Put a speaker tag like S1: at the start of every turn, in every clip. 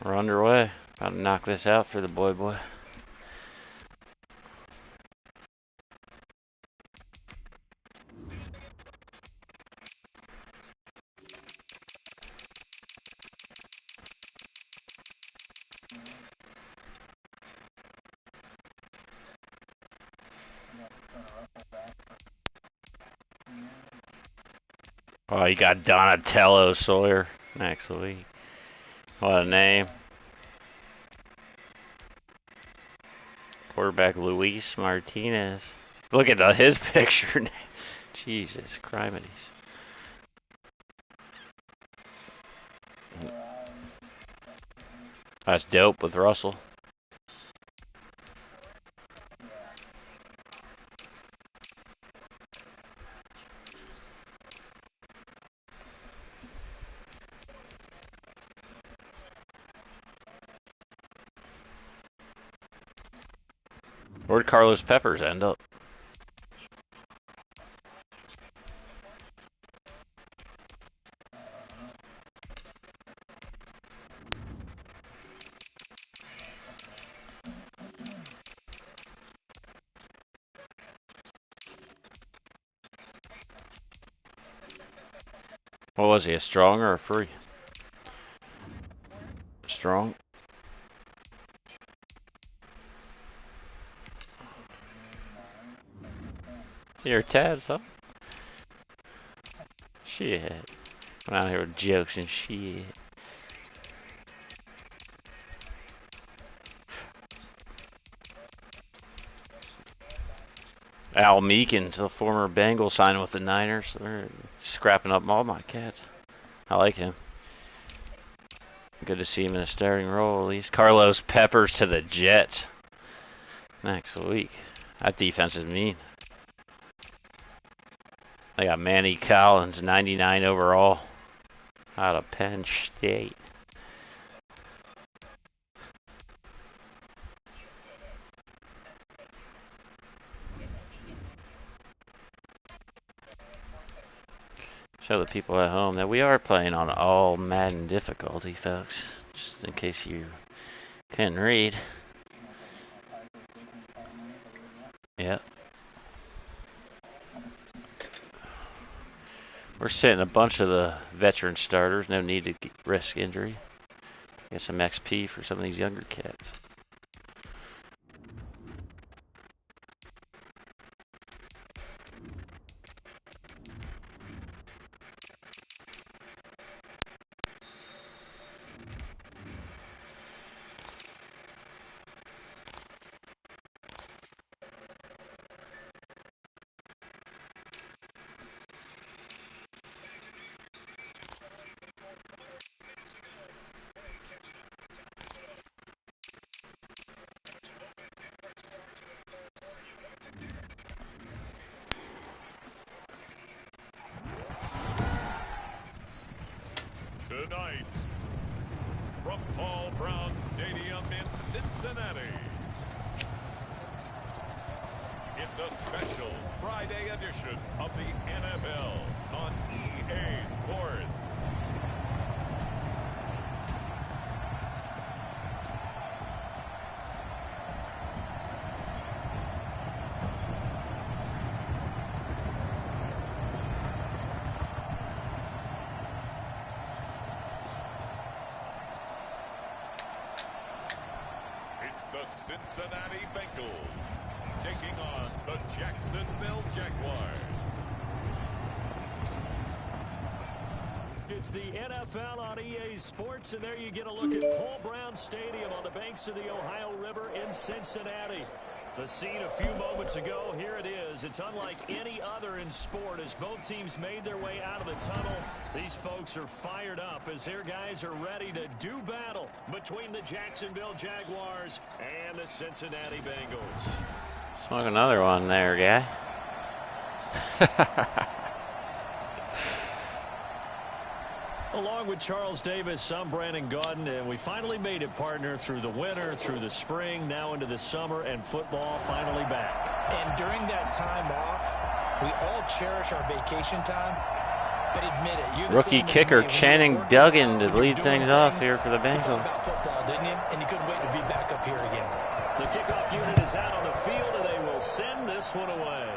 S1: We're underway. About to knock this out for the boy. Oh, you got Donatello Sawyer next week. What a name. Quarterback Luis Martinez. Look at his picture. Jesus, criminies. That's dope with Russell. Where'd Carlos Peppers end up? What was he, a strong or a free? Strong. You're Tad, son? Shit. I'm out here with jokes and shit. Al Meekins, the former Bengals, signed with the Niners. They're scrapping up all my cats. I like him. Good to see him in a starting role at least. Carlos Peppers to the Jets next week. That defense is mean. They got Manny Collins, 99 overall, out of Penn State. Show the people at home that we are playing on ALL-MADDEN difficulty, folks. Just in case you couldn't read. Yep. We're sitting a bunch of the veteran starters. No need to risk injury. Get some XP for some of these younger cats.
S2: Tonight, from Paul Brown Stadium in Cincinnati, it's a special Friday edition of the NFL on EA Sports. The Cincinnati Bengals taking on the Jacksonville Jaguars.
S3: It's the NFL on EA Sports, and there you get a look at Paul Brown Stadium on the banks of the Ohio River in Cincinnati. The scene a few moments ago, here it is. It's unlike any other in sport as both teams made their way out of the tunnel. These folks are fired up as their guys are ready to do battle between the Jacksonville Jaguars and the Cincinnati Bengals.
S1: Smoke another one there, guy.
S3: Along with Charles Davis, I'm Brandon Gaudin, and we finally made it, partner, through the winter, through the spring, now into the summer, and football finally back.
S4: And during that time off, we all cherish our vacation time. But admit it, you're the
S1: Rookie
S4: same as
S1: kicker
S4: me. When
S1: Channing
S4: you're working
S1: Duggan
S4: hard,
S1: to
S4: when you're
S1: lead
S4: doing
S1: things off
S4: things,
S1: here for the
S4: it's all
S1: Bengals.
S4: about football, didn't you? And you couldn't wait to be back up here again.
S3: The kickoff unit is out on the field, and they will send this one away.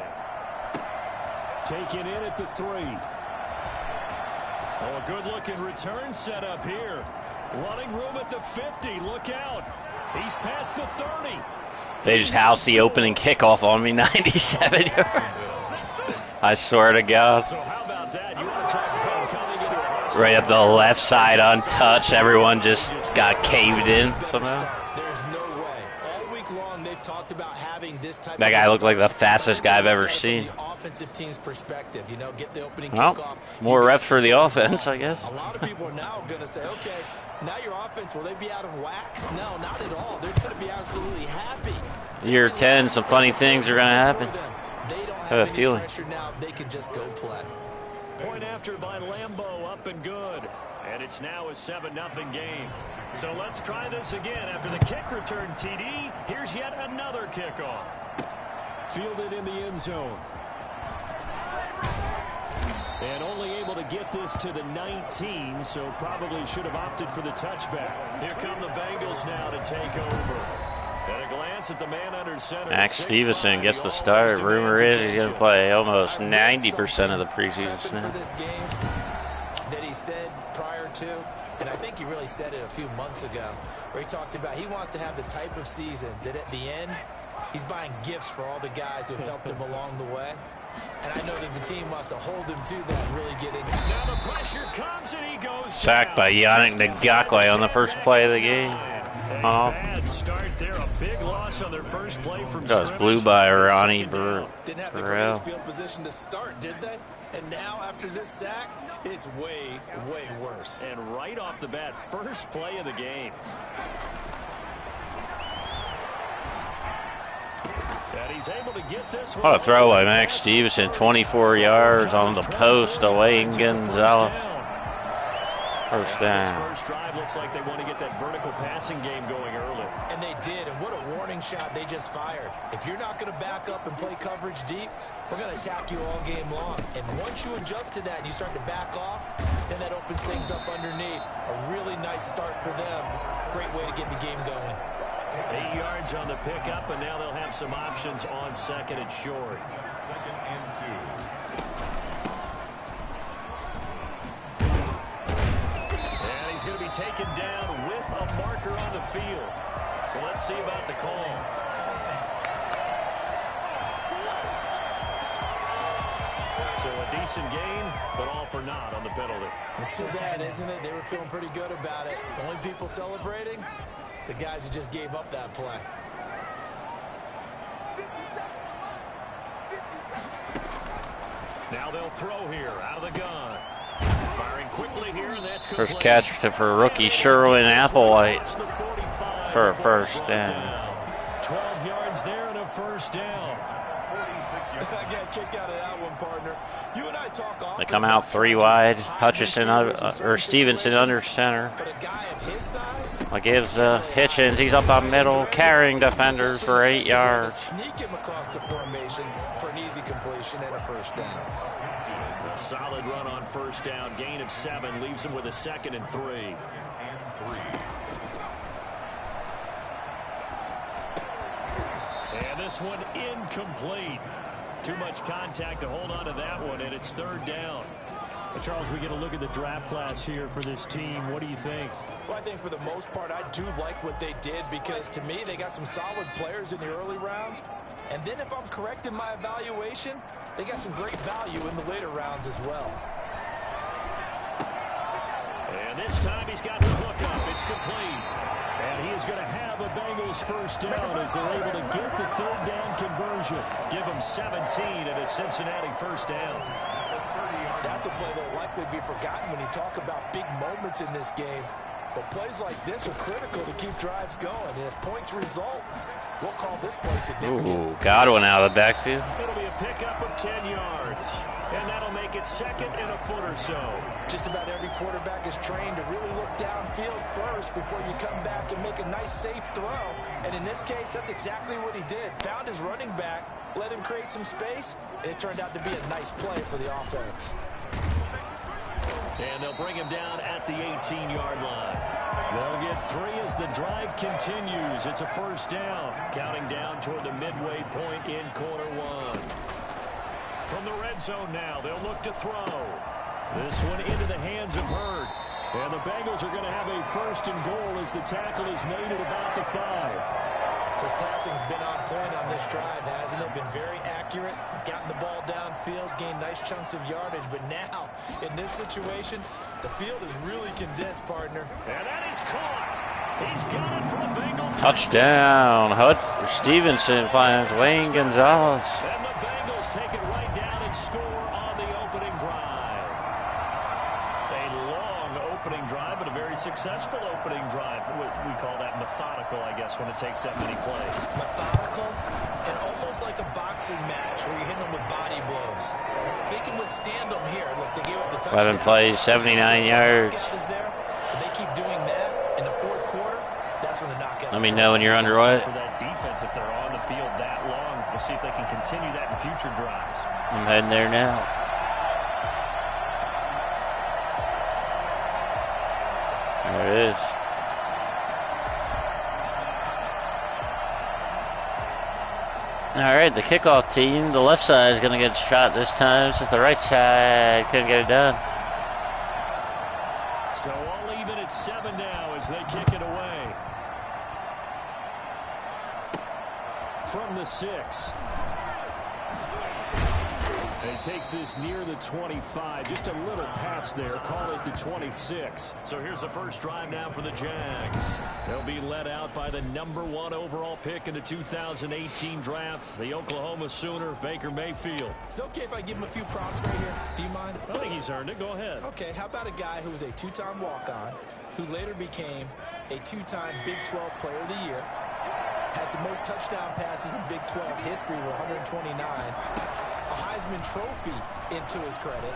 S3: Taken in at the 3. Oh, a good-looking return set up here. Running room at the 50. Look out. He's past the 30.
S1: They just housed the opening kickoff on me, 97 yards. I swear to God.
S3: So how about that? You want to talk about coming into a
S1: Right up the left side untouched. Everyone just got caved in somehow.
S4: There's no way. All week long they've talked about having this type
S1: That
S4: of
S1: guy looked like the
S4: start.
S1: fastest guy I've ever
S4: From
S1: seen.
S4: the offensive team's perspective, you know, get the opening
S1: Well,
S4: kickoff.
S1: more
S4: You
S1: reps
S4: guys
S1: for the
S4: control
S1: offense,
S4: ball.
S1: I guess.
S4: A lot of people are now going to say, okay, now your offense, will they be out of whack? No, not at all. They're going to be absolutely happy.
S1: Year 10, some funny things are going to happen.
S4: They don't
S1: I have
S4: have
S1: a
S4: any
S1: feeling.
S4: pressure now. They can just go play.
S3: Point after by Lambeau, up and good. And it's now a 7-0 game. So let's try this again. After the kick return TD, here's yet another kickoff. Fielded in the end zone. And only able to get this to the 19, so probably should have opted for the touchback. Here come the Bengals now to take over. At a glance at the man under center.
S1: Max Stevenson gets the start. Rumor is he's going to play almost 90% of the preseason
S4: For
S1: snaps.
S4: this game that he said prior to, and I think he really said it a few months ago, where he talked about he wants to have the type of season that at the end, he's buying gifts for all the guys who have helped him along the way. And I know that the team wants to hold him to that and really get into it.
S3: Now the pressure comes and he goes
S1: Sacked by Yannick Ngakoue on the first play of the game.
S3: Bad start there. A big loss on their first play from
S1: That was blew by Ronnie
S4: Didn't have the
S1: Burrell.
S4: greatest field position to start, did they? And now after this sack, it's way, way worse.
S3: And right off the bat, first play of the game. And he's able to get this one.
S1: What a throw by Max Stevenson. 24 yards on the post away Gonzalez. First down.
S3: First drive looks like they want to get that vertical passing game going early.
S4: And they did, and what a warning shot they just fired. If you're not going to back up and play coverage deep, we're going to attack you all game long. And once you adjust to that and you start to back off, then that opens things up underneath. A really nice start for them. Great way to get the game going.
S3: 8 yards on the pickup, and now they'll have some options on second and short.
S2: 2nd and 2.
S3: And he's going to be taken down with a marker on the field. So let's see about the call. So a decent gain, but all for naught on the penalty.
S4: It's too bad, isn't it? They were feeling pretty good about it. The only people celebrating, the guys who just gave up that play.
S3: Now they'll throw here out of the gun. Firing quickly here, and that's complete.
S1: First catch for rookie Sherwin Applewhite
S3: Across the 45
S1: for a first down.
S3: 12 yards there and a first down.
S4: I got kicked out of that one, partner. You and I talk often.
S1: They come out 3 wide. Hutchison or Stevenson under center.
S4: But a guy of his size,
S1: That gives Hitchens. He's up the middle, carrying defenders for 8 yards.
S4: sneak him across the formation for an easy completion and a first down.
S3: Solid run on first down. Gain of 7 leaves him with a 2nd and 3. And this one incomplete. Too much contact to hold on to that one, and it's 3rd down. Charles, we get a look at the draft class here for this team. What do you think?
S5: Well, I think for the most part, I do like what they did because, to me, they got some solid players in the early rounds. And then if I'm correct in my evaluation, they got some great value in the later rounds as well.
S3: And this time he's got the hook up. It's complete. And he is going to have a Bengals first down as they're able to get the 3rd down conversion. Give him 17 and a Cincinnati first down.
S5: That's a play that will likely be forgotten when you talk about big moments in this game. But plays like this are critical to keep drives going. And if points result, we'll call this play significant.
S1: Ooh, Godwin out of the backfield.
S3: It'll be a pickup of 10 yards. And that'll make it 2nd and a foot or so.
S5: Just about every quarterback is trained to really look downfield first before you come back and make a nice, safe throw. And in this case, that's exactly what he did. Found his running back, let him create some space, and it turned out to be a nice play for the offense.
S3: And they'll bring him down at the 18-yard line. They'll get 3 as the drive continues. It's a first down. Counting down toward the midway point in quarter 1. From the red zone now, they'll look to throw. This one into the hands of Hurd. And the Bengals are going to have a first and goal as the tackle is made at about the 5.
S4: His passing's been on point on this drive, hasn't it? Been very accurate, gotten the ball downfield, gained nice chunks of yardage. But now, in this situation, the field is really condensed, partner.
S3: And that is caught. He's got it for a Bengals
S1: Touchdown. Stevenson finds Wayne Gonzalez.
S3: And the Bengals take it right down and score on the opening drive. A long opening drive, but a very successful opening drive. We call that methodical, I guess, when it takes that many plays.
S4: Methodical and almost like a boxing match where you're hitting them with body blows. They can withstand them here. Look, they gave up the touchdown.
S1: 11 plays, 79 yards.
S4: They keep doing that in the fourth quarter. That's when the knockout.
S1: Let me know when you're underway.
S3: For that defense, if they're on the field that long, we'll see if they can continue that in future drives.
S1: I'm heading there now. There it is. All right, the kickoff team, the left side is going to get shot this time since the right side couldn't get it done.
S3: So all even at 7 now as they kick it away. From the 6. He takes this near the 25. Just a little pass there. Call it the 26. So here's the first drive now for the Jags. They'll be led out by the #1 overall pick in the 2018 draft, the Oklahoma Sooner, Baker Mayfield.
S4: Is it okay if I give him a few props right here? Do you mind?
S3: I think he's earned it. Go ahead.
S4: Okay, how about a guy who was a 2-time walk-on, who later became a 2-time Big 12 Player of the Year, has the most touchdown passes in Big 12 history with 129, a Heisman Trophy into his credit,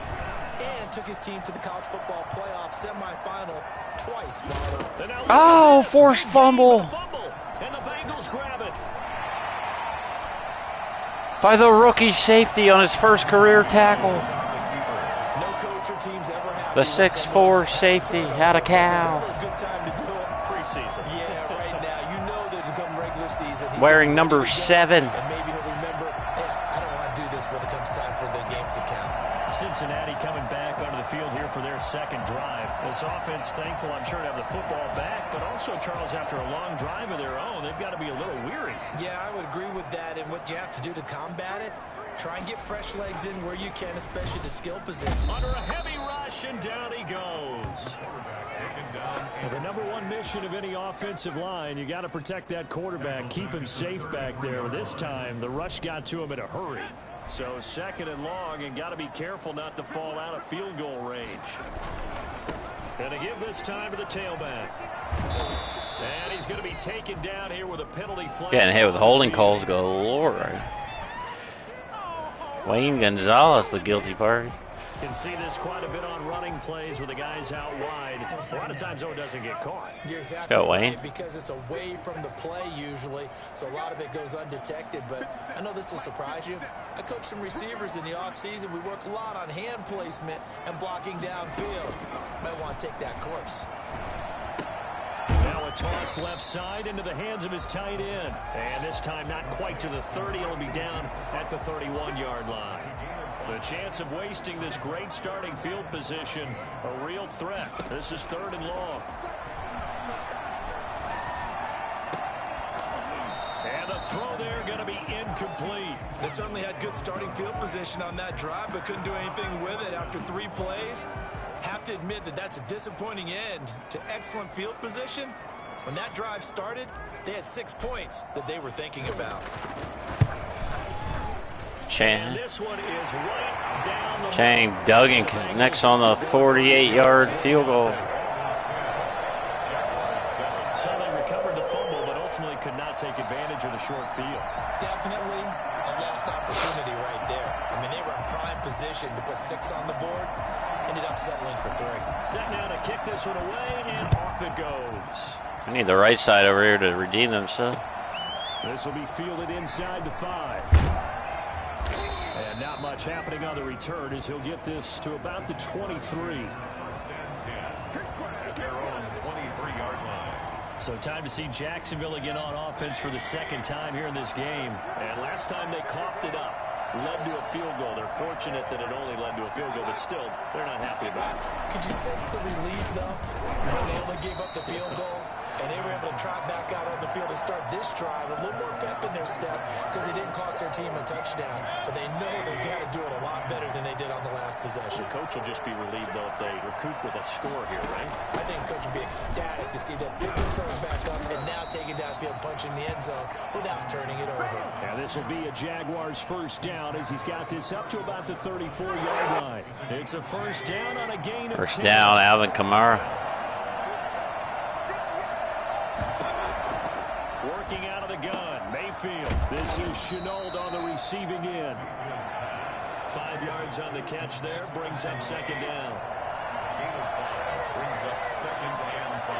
S4: and took his team to the college football playoff semifinal twice.
S1: Oh, forced fumble.
S3: And the Bengals grab it.
S1: By the rookie safety on his first career tackle.
S4: No coach or team's ever had
S1: The 6'4" safety had a cow.
S4: a good time to do it.
S3: Preseason.
S4: Yeah, right now. You know that come regular season. He's
S1: Wearing
S4: gonna
S1: number
S4: be ready to go,
S1: 7.
S4: And maybe he'll remember, I don't want to do this when it comes time for the games to count.
S3: Cincinnati coming back onto the field here for their second drive. This offense thankful, I'm sure, to have the football back, but also, Charles, after a long drive of their own, they've got to be a little weary.
S4: Yeah, I would agree with that, and what you have to do to combat it, try and get fresh legs in where you can, especially the skill position.
S3: Under a heavy rush, and down he goes. Well, the #1 mission of any offensive line, you got to protect that quarterback, keep him safe back there. This time, the rush got to him in a hurry. So 2nd and long, and got to be careful not to fall out of field goal range. And to give this time to the tailback. And he's going to be taken down here with a penalty flag.
S1: Getting hit with holding calls galore. Wayne Gonzalez, the guilty party.
S3: You can see this quite a bit on running plays with the guys out wide. A lot of times, though, it doesn't get caught.
S4: You're exactly
S1: Go,
S4: right,
S1: Wayne.
S4: because it's away from the play usually, so a lot of it goes undetected. But I know this will surprise you. I coach some receivers in the offseason. We work a lot on hand placement and blocking downfield. Might want to take that course.
S3: Now a toss left side into the hands of his tight end. And this time not quite to the 30. He'll be down at the 31-yard line. The chance of wasting this great starting field position, a real threat. This is 3rd and long. And the throw there going to be incomplete.
S4: They certainly had good starting field position on that drive, but couldn't do anything with it after 3 plays. Have to admit that that's a disappointing end to excellent field position. When that drive started, they had 6 points that they were thinking about.
S3: And this one is right down the
S1: Chang Duggan connects on the 48-yard field goal.
S3: So they recovered the fumble, but ultimately could not take advantage of the short field.
S4: Definitely a lost opportunity right there. I mean, they were in prime position to put 6 on the board. Ended up settling for 3.
S3: Set now to kick this one away, and off it goes.
S1: I need the right side over here to redeem themselves.
S3: This will be fielded inside the 5. And not much happening on the return as he'll get this to about the 23. So time to see Jacksonville again on offense for the second time here in this game. And last time they coughed it up, led to a field goal. They're fortunate that it only led to a field goal, but still, they're not happy about it.
S4: Could you sense the relief, though, when they only gave up the field goal? And they were able to trot back out on the field and start this drive. A little more pep in their step because they didn't cost their team a touchdown. But they know they've got to do it a lot better than they did on the last possession.
S3: The coach will just be relieved, though, if they recoup with a score here, right?
S4: I think the coach will be ecstatic to see them pick themselves back up and now take it downfield, punching the end zone without turning it over.
S3: And this will be a Jaguars first down as he's got this up to about the 34-yard line. It's a first down on a gain of 10.
S1: First down, Alvin Kamara.
S3: Working out of the gun, Mayfield. This is Chenault on the receiving end. 5 yards on the catch there, brings up second down.
S2: Brings up second and 5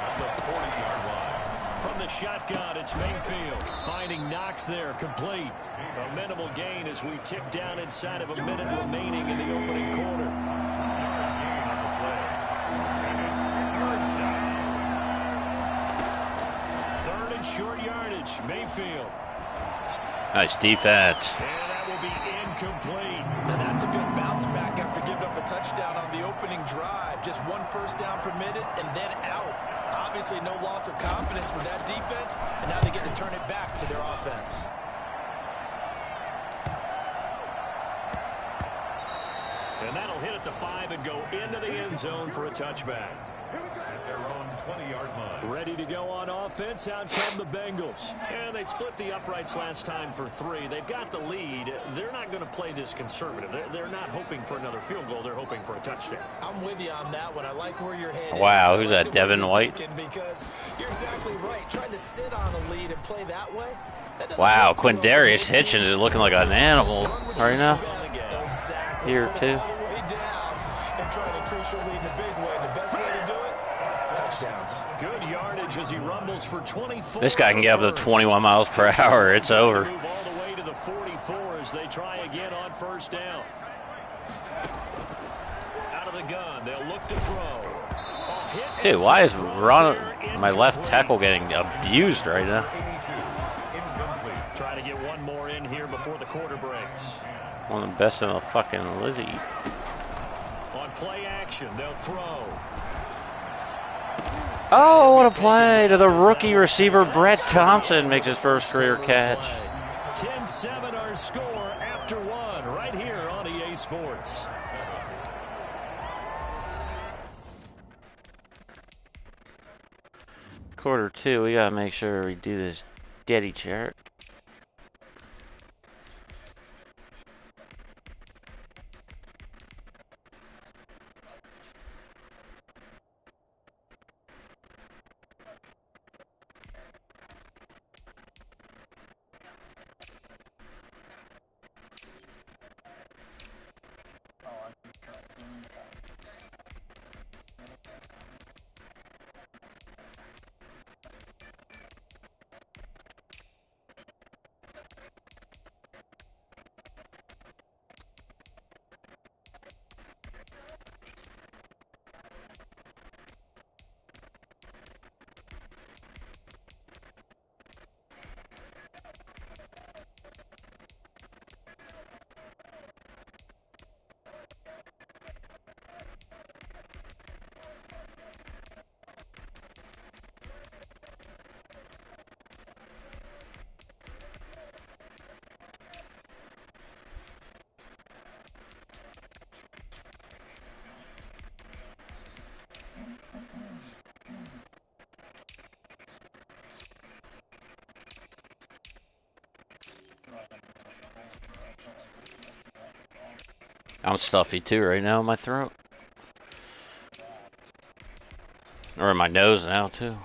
S2: on the 40-yard line.
S3: From the shotgun, it's Mayfield. Finding Knox there, complete. A minimal gain as we tick down inside of a minute remaining in the opening quarter. Short yardage, Mayfield.
S1: Nice defense.
S3: And that will be incomplete.
S4: Now that's a good bounce back after giving up a touchdown on the opening drive. Just one first down permitted and then out. Obviously no loss of confidence with that defense, and now they get to turn it back to their offense.
S3: And that'll hit at the 5 and go into the end zone for a touchback.
S2: At their own 20-yard line.
S3: Ready to go on offense, out come the Bengals. And they split the uprights last time for 3. They've got the lead. They're not going to play this conservative. They're not hoping for another field goal. They're hoping for a touchdown.
S4: I'm with you on that one. I like where your head is.
S1: Wow, who's that, Devin White?
S4: Because you're exactly right. Trying to sit on a lead and play that way.
S1: Wow, Quindarius Hitchens is looking like an animal right now.
S4: Exactly.
S1: Here, too.
S4: All the way down and trying to increase your lead in a big way. The best way to do it, touchdowns.
S3: Good yardage as he rumbles for 24.
S1: This guy can get up to 21 miles per hour. It's over.
S3: Move all the way to the 44 as they try again on first down. Out of the gun, they'll look to throw.
S1: Dude, why is my left tackle getting abused right now?
S3: Try to get one more in here before the quarter breaks.
S1: One of the best in the fucking Lizzie.
S3: On play action, they'll throw.
S1: Oh, what a play to the rookie receiver. Brett Thompson makes his first career catch.
S3: 10-7 our score after 1 right here on EA Sports.
S1: Quarter 2, we gotta make sure we do this daddy chart. I'm stuffy too right now in my throat. Or in my nose now too.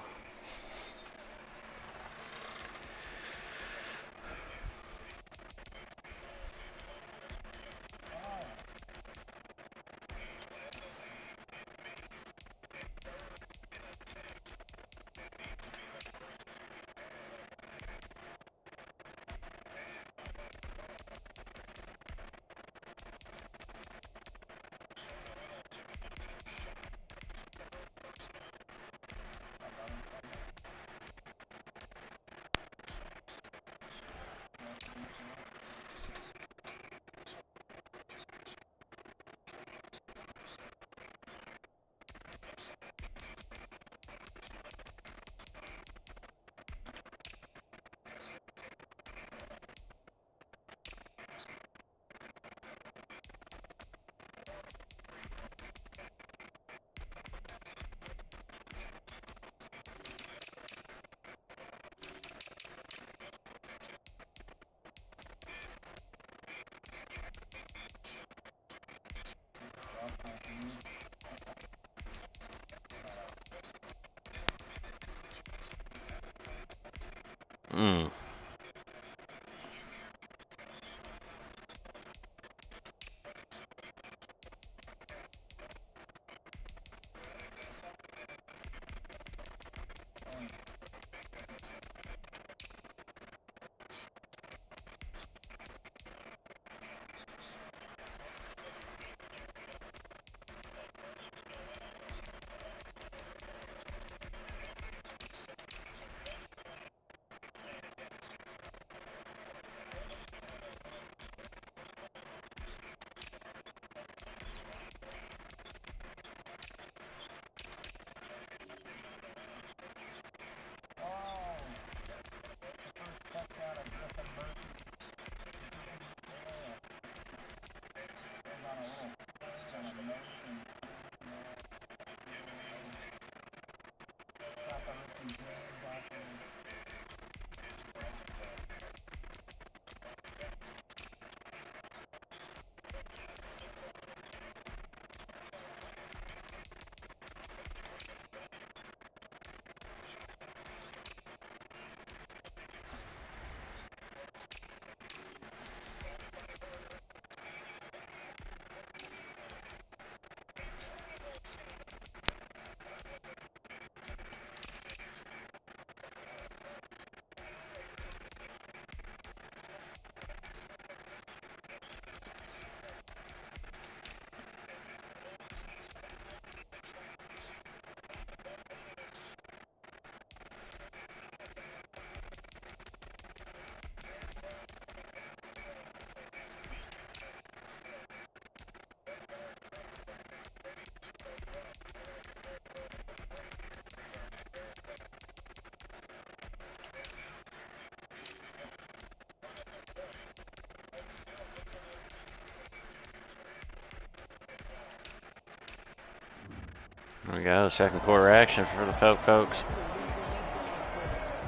S1: We got a second quarter action for the folks.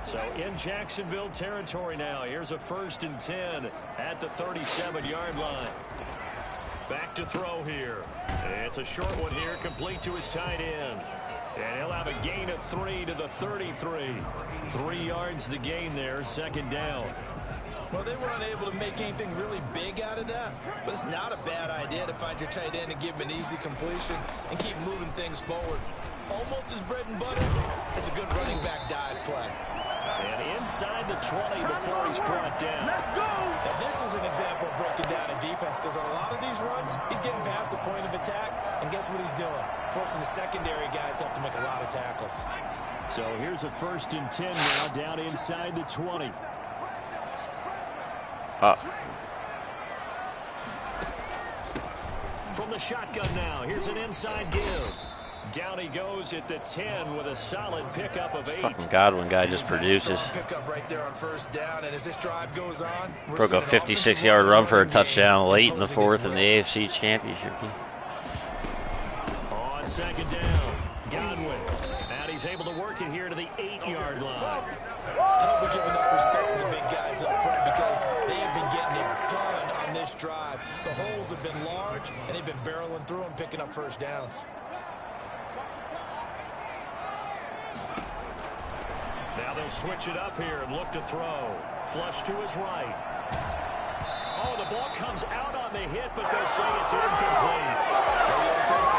S3: So in Jacksonville territory now. Here's a 1st and 10 at the 37-yard line. Back to throw here. It's a short one here, complete to his tight end. And he'll have a gain of 3 to the 33. 3 yards the gain there, 2nd down.
S4: Well, they were unable to make anything really big out of that, but it's not a bad idea to find your tight end and give him an easy completion and keep moving things forward. Almost his bread and butter. It's a good running back dive play.
S3: And inside the 20 before he's brought down.
S4: Let's go! Now, this is an example of breaking down a defense, because on a lot of these runs, he's getting past the point of attack, and guess what he's doing? Forcing the secondary guys to have to make a lot of tackles.
S3: So here's a 1st and 10 now, down inside the 20. From the shotgun now, here's an inside give. Down he goes at the 10 with a solid pickup of 8.
S1: Fucking Godwin guy just produces.
S4: Pickup right there on 1st down, and as this drive goes on,
S1: broke a 56-yard run for a touchdown late in the 4th in the AFC Championship.
S3: On 2nd down, Godwin. And he's able to work it here to the 8-yard line.
S4: I hope we give enough respect to the big guys up front, because they have been getting it done on this drive. The holes have been large, and they've been barreling through them, picking up 1st downs.
S3: Now they'll switch it up here and look to throw. Flush to his right. Oh, the ball comes out on the hit, but they'll say it's incomplete.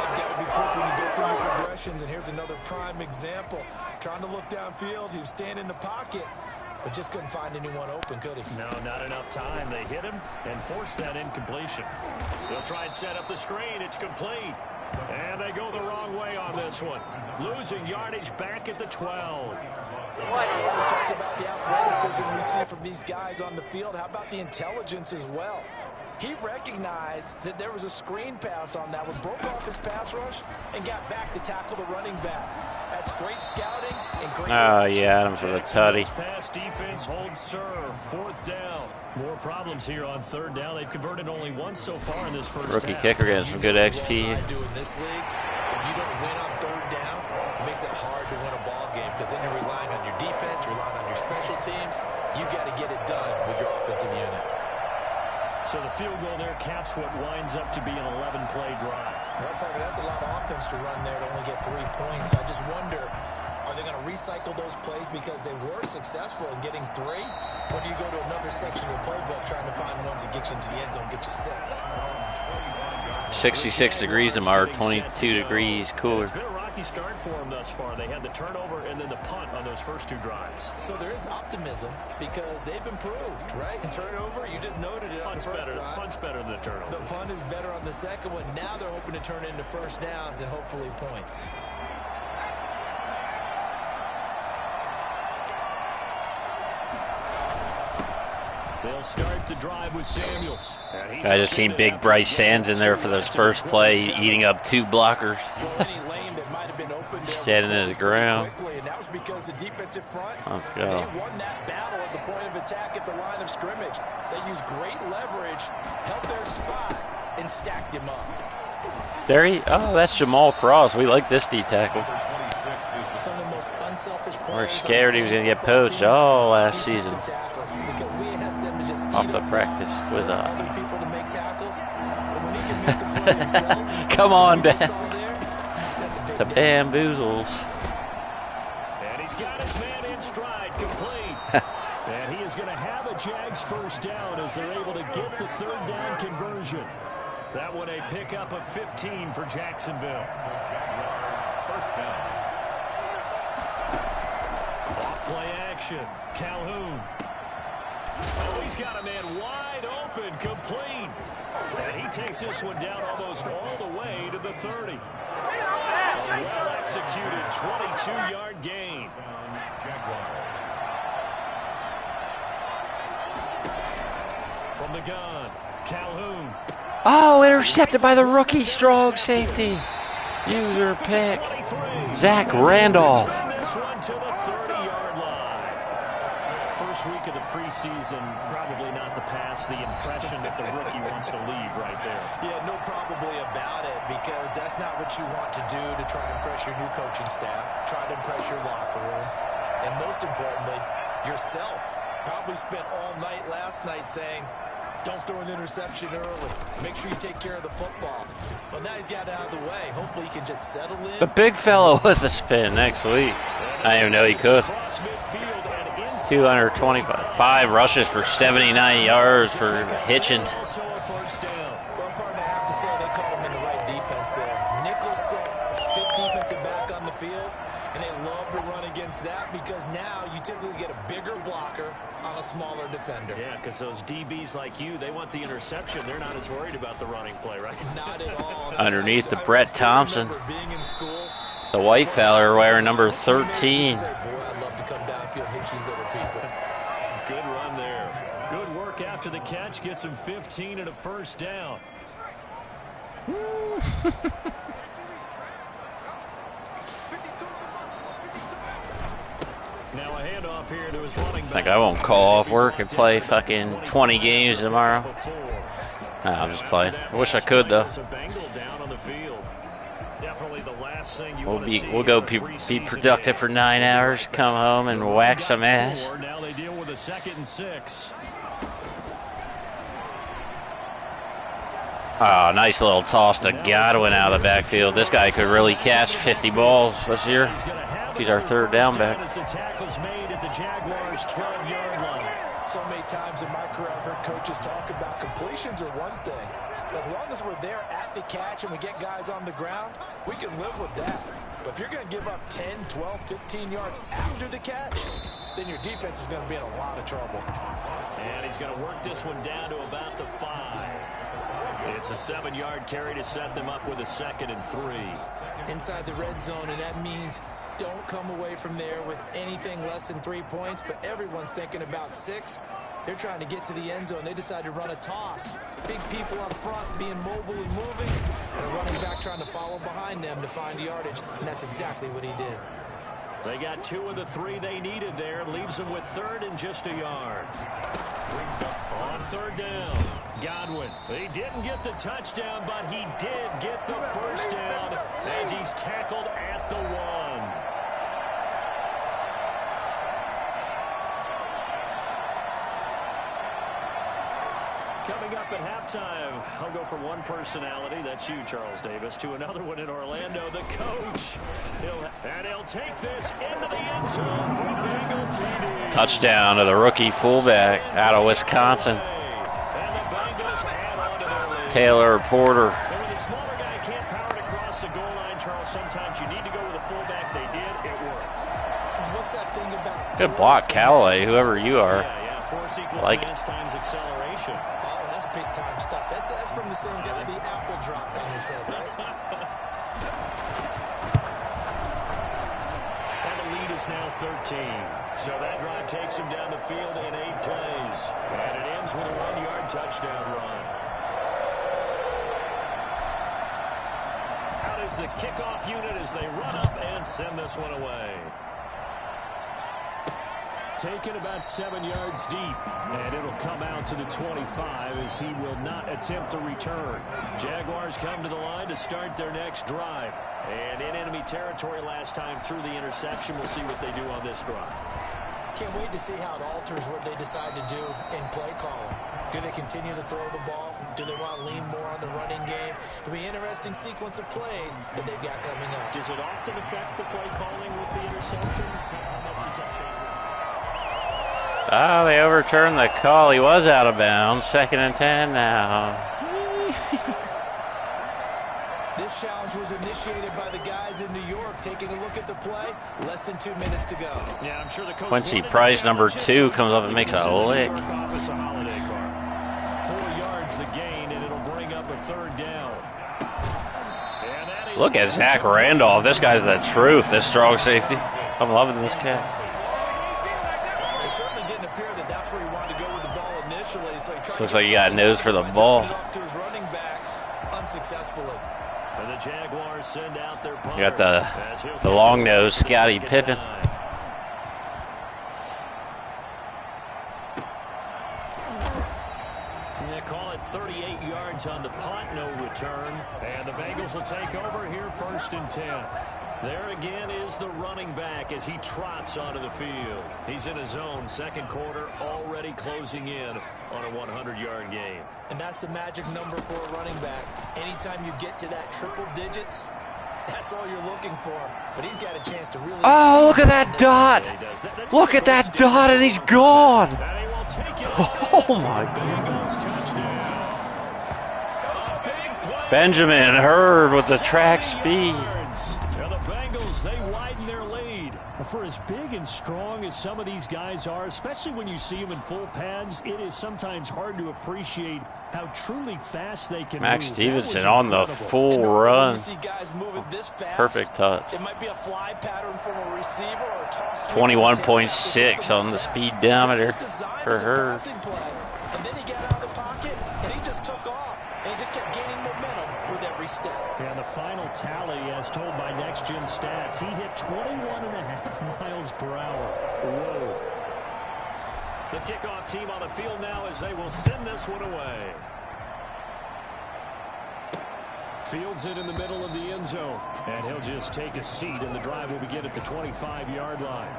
S4: You've got to be quick when you go through your progressions, and here's another prime example. Trying to look downfield, he was standing in the pocket, but just couldn't find anyone open, could he?
S3: No, not enough time. They hit him and forced that incompletion. They'll try and set up the screen. It's complete. And they go the wrong way on this one. Losing yardage back at the 12.
S5: We're talking about the athleticism we see from these guys on the field. How about the intelligence as well? He recognized that there was a screen pass on that one, broke off his pass rush, and got back to tackle the running back. That's great scouting and great.
S1: Oh, yeah, Adams with a tutty.
S3: Pass defense holds serve. 4th down. More problems here on 3rd down. They've converted only once so far in this first
S1: Rookie
S3: half.
S1: kicker getting some good XP.
S4: In this league, if you don't win on 3rd down, it makes it hard to win a ball game, because then you're relying on your defense, relying on your special teams. You've got to get it done with your offensive unit.
S3: So the field goal there caps what winds up to be an 11-play drive.
S4: Well, Parker, that's a lot of offense to run there to only get 3 points. I just wonder, are they going to recycle those plays because they were successful in getting 3, or do you go to another section of the playbook trying to find ones that get you into the end zone, get you 6?
S1: 66 degrees tomorrow, 22 degrees cooler.
S3: It's been a rocky start for them thus far. They had the turnover and then the punt on those first 2 drives.
S4: So there is optimism because they've improved, right? Turnover, you just noted it on the first drive.
S3: Punt's better than the turnover.
S4: The punt is better on the second one. Now they're hoping to turn into first downs and hopefully points.
S3: They'll start the drive with Samuels.
S1: I just seen Big Bryce Sands in there for those first play, eating up 2 blockers. Standing at the ground.
S4: And that was because the defensive front,
S1: Let's go.
S4: they won that battle at the point of attack at the line of scrimmage. They used great leverage, held their spot, and stacked him up.
S1: Oh, that's Jamal Cross. We like this D tackle.
S4: Some of the most unselfish players.
S1: We're scared he was going to get poached all last season.
S4: Because we asked them to just
S1: Off the practice with
S4: other people to make tackles. But when he can make the play himself,
S1: come on, Dan.
S4: that's a big
S1: The bamboozles.
S3: And he's got his man in stride, complete. And he is going to have a Jags first down as they're able to get the 3rd down conversion. That one a pickup of 15 for Jacksonville.
S2: First down.
S3: Off play action. Calhoun. Oh, he's got a man wide open, complete. And he takes this one down almost all the way to the 30. A well-executed 22-yard gain. From the gun, Calhoun.
S1: Oh, intercepted by the rookie strong safety. User pick. Zach Randolph.
S3: This one to the 30-yard line. First week of the preseason, probably not the pass, the impression that the rookie wants to leave right there.
S4: Yeah, no probably about it, because that's not what you want to do to try and impress your new coaching staff, try to impress your locker room, and most importantly, yourself. Probably spent all night last night saying, don't throw an interception early. Make sure you take care of the football. But now he's got it out of the way. Hopefully he can just settle in.
S1: The big fellow with the spin next week. I didn't even know he could. 225 rushes for 79 yards for Hitchens.
S4: One part I have to say, they caught him in the right defense there. Nickel set, 5th defensive back on the field, and they love to run against that because now you typically get a bigger blocker on a smaller defender.
S3: Yeah, because those DBs like you, they want the interception. They're not as worried about the running play, right?
S4: Not at all.
S1: Underneath the Brett Thompson.
S4: Being in school,
S1: The white fella wearing number 13.
S4: Boy, I'd love to come downfield and hit you little people.
S3: Good run there. Good work after the catch. Gets him 15 and a first down. Now a handoff here to his running back.
S1: Like I won't call off work and play fucking 20 games tomorrow. Nah, I'm just playing. I wish I could though. We'll go be productive for 9 hours, come home and whack some ass.
S3: Now they deal with a 2nd and 6.
S1: Oh, nice little toss to Godwin out of the backfield. This guy could really catch 50 balls this year. He's our 3rd down back.
S3: The tackle's made at the Jaguars' 12-yard line.
S5: So many times in my career I've heard coaches talk about completions are one thing. As long as we're there at the catch and we get guys on the ground, we can live with that. But if you're going to give up 10, 12, 15 yards after the catch, then your defense is going to be in a lot of trouble.
S3: And he's going to work this one down to about the 5. It's a 7-yard carry to set them up with a 2nd and 3.
S4: Inside the red zone, and that means don't come away from there with anything less than 3 points, but everyone's thinking about 6. They're trying to get to the end zone. They decide to run a toss. Big people up front being mobile and moving, and a running back trying to follow behind them to find yardage, and that's exactly what he did.
S3: They got 2 of the 3 they needed there. Leaves them with 3rd and just a yard. On 3rd down, Godwin. He didn't get the touchdown, but he did get the first down as he's tackled at the 1. Coming up at halftime. I'll go from one personality, that's you, Charles Davis, to another one in Orlando, the coach. He'll take this into the end zone for a Bengal TD.
S1: Touchdown to the rookie fullback out of Wisconsin.
S3: And the Bengals add on to their lead.
S1: Taylor Porter.
S3: And when the smaller guy can't power it across the goal line, Charles, sometimes you need to go with a fullback. They did. It worked.
S4: What's that thing about?
S1: Good block, Callaway, whoever you are.
S3: Yeah, force equals
S1: Like
S3: mass times acceleration.
S4: Oh, that's big time stuff. That's from the same guy the apple dropped on his head, right?
S3: And the lead is now 13. So that drive takes him down the field in 8 plays. And it ends with a 1-yard touchdown run. Out is the kickoff unit as they run up and send this one away. Taken about 7 yards deep, and it'll come out to the 25 as he will not attempt to return. Jaguars come to the line to start their next drive. And in enemy territory last time through the interception. We'll see what they do on this drive.
S4: Can't wait to see how it alters what they decide to do in play calling. Do they continue to throw the ball? Do they want to lean more on the running game? It'll be an interesting sequence of plays that they've got coming up.
S3: Does it often affect the play calling with the interception? How much does that change?
S1: Oh, they overturned the call. He was out of bounds. 2nd and 10 now.
S4: This challenge was initiated by the guys in New York. Taking a look at the play, less than 2 minutes to go.
S3: Yeah, I'm sure the coach
S1: Quincy Price, number 2, comes up and makes a lick.
S3: 4 yards the gain, and it'll bring up a 3rd down.
S1: Look at Zach Randolph. This guy's the truth, this strong safety. I'm loving this cat.
S4: It certainly didn't appear that that's where he wanted to go with the ball initially. So he tried
S1: Looks
S4: to
S1: like you got a nose for the ball.
S4: to his running back unsuccessfully.
S3: And the Jaguars send out their punter.
S1: You got the long nose, Scottie Pippen.
S3: They call it 38 yards on the punt, no return. And the Bengals will take over here 1st and 10. There again is the running back as he trots onto the field. He's in his own 2nd quarter, already closing in on a 100-yard game.
S4: And that's the magic number for a running back. Anytime you get to that triple digits, that's all you're looking for. But he's got a chance to really...
S1: Oh, look at that dot. Look at that dot, and he's gone. Oh, my God. Benjamin Hurd with the track speed.
S3: They widen their lead. For as big and strong as some of these guys are, especially when you see them in full pads, it is sometimes hard to appreciate how truly fast they can
S1: Max
S3: move.
S1: Stevenson on the full run.
S4: See guys moving this fast,
S1: Perfect touch.
S4: it might be a fly pattern from a receiver or a toss.
S1: 21.6 on the speedometer for her.
S4: And then he got out of the pocket, and he just took off. And he just kept gaining momentum with every step.
S3: And the final tally, as told by Next Gen Stats, he hit 21.5 miles per hour. Whoa. The kickoff team on the field now as they will send this one away. Fields it in the middle of the end zone. And he'll just take a seat, and the drive will begin at the 25-yard line.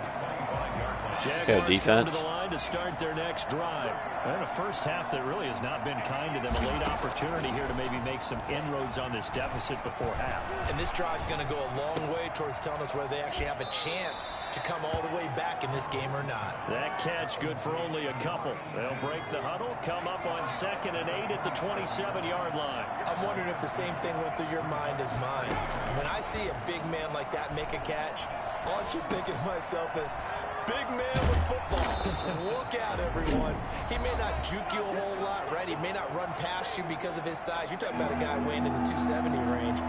S3: Jaguars come to the line to start their next drive. And a first half that really has not been kind to them. A late opportunity here to maybe make some inroads on this deficit before half.
S4: And this drive's going to go a long way towards telling us whether they actually have a chance to come all the way back in this game or not.
S3: That catch good for only a couple. They'll break the huddle, come up on 2nd and 8 at the 27-yard line.
S4: I'm wondering if the same thing went through your mind as mine. When I see a big man like that make a catch, all I keep thinking to myself is, big man with football. Look out, everyone. He may not juke you a whole lot, right? He may not run past you because of his size. You're talking about a guy weighing in the 270 range.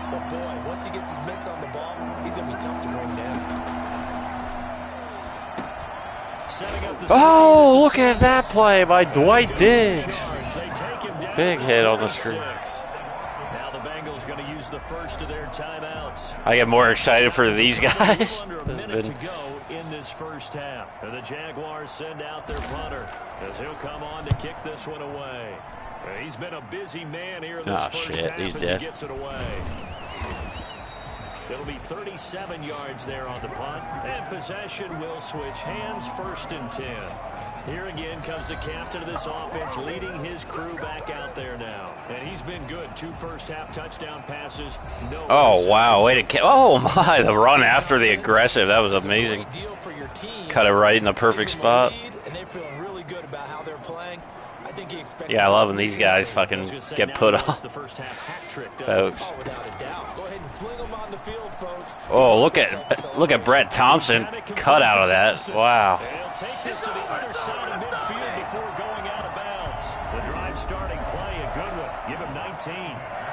S4: But, boy, once he gets his mitts on the ball, he's going to be tough to bring down.
S1: Oh, look at that play by Dwight Diggs. Big hit on the screen.
S3: Now the Bengals going to use the first of their timeouts.
S1: I get more excited for these guys.
S3: Under a minute to go in this first half. And the Jaguars send out their punter as he'll come on to kick this one away. He's been a busy man here in this first half as he gets it away. It'll be 37 yards there on the punt. And possession will switch hands, 1st and 10. Here again comes the captain of this offense, leading his crew back out there now. And he's been good. 2 first-half touchdown passes. No
S1: Oh, wow. Way to oh, my. The run after the aggressive. That was amazing. Cut it right in the perfect spot.
S4: And they're feeling really good about how they're playing. I think he expects
S1: yeah, I love when these guys fucking get put off. Folks. Oh, look at Brett Thompson cut out of that. Wow.
S3: They'll take this to the other side of midfield before going out of bounds. The drive starting play, a good one. Give him 19.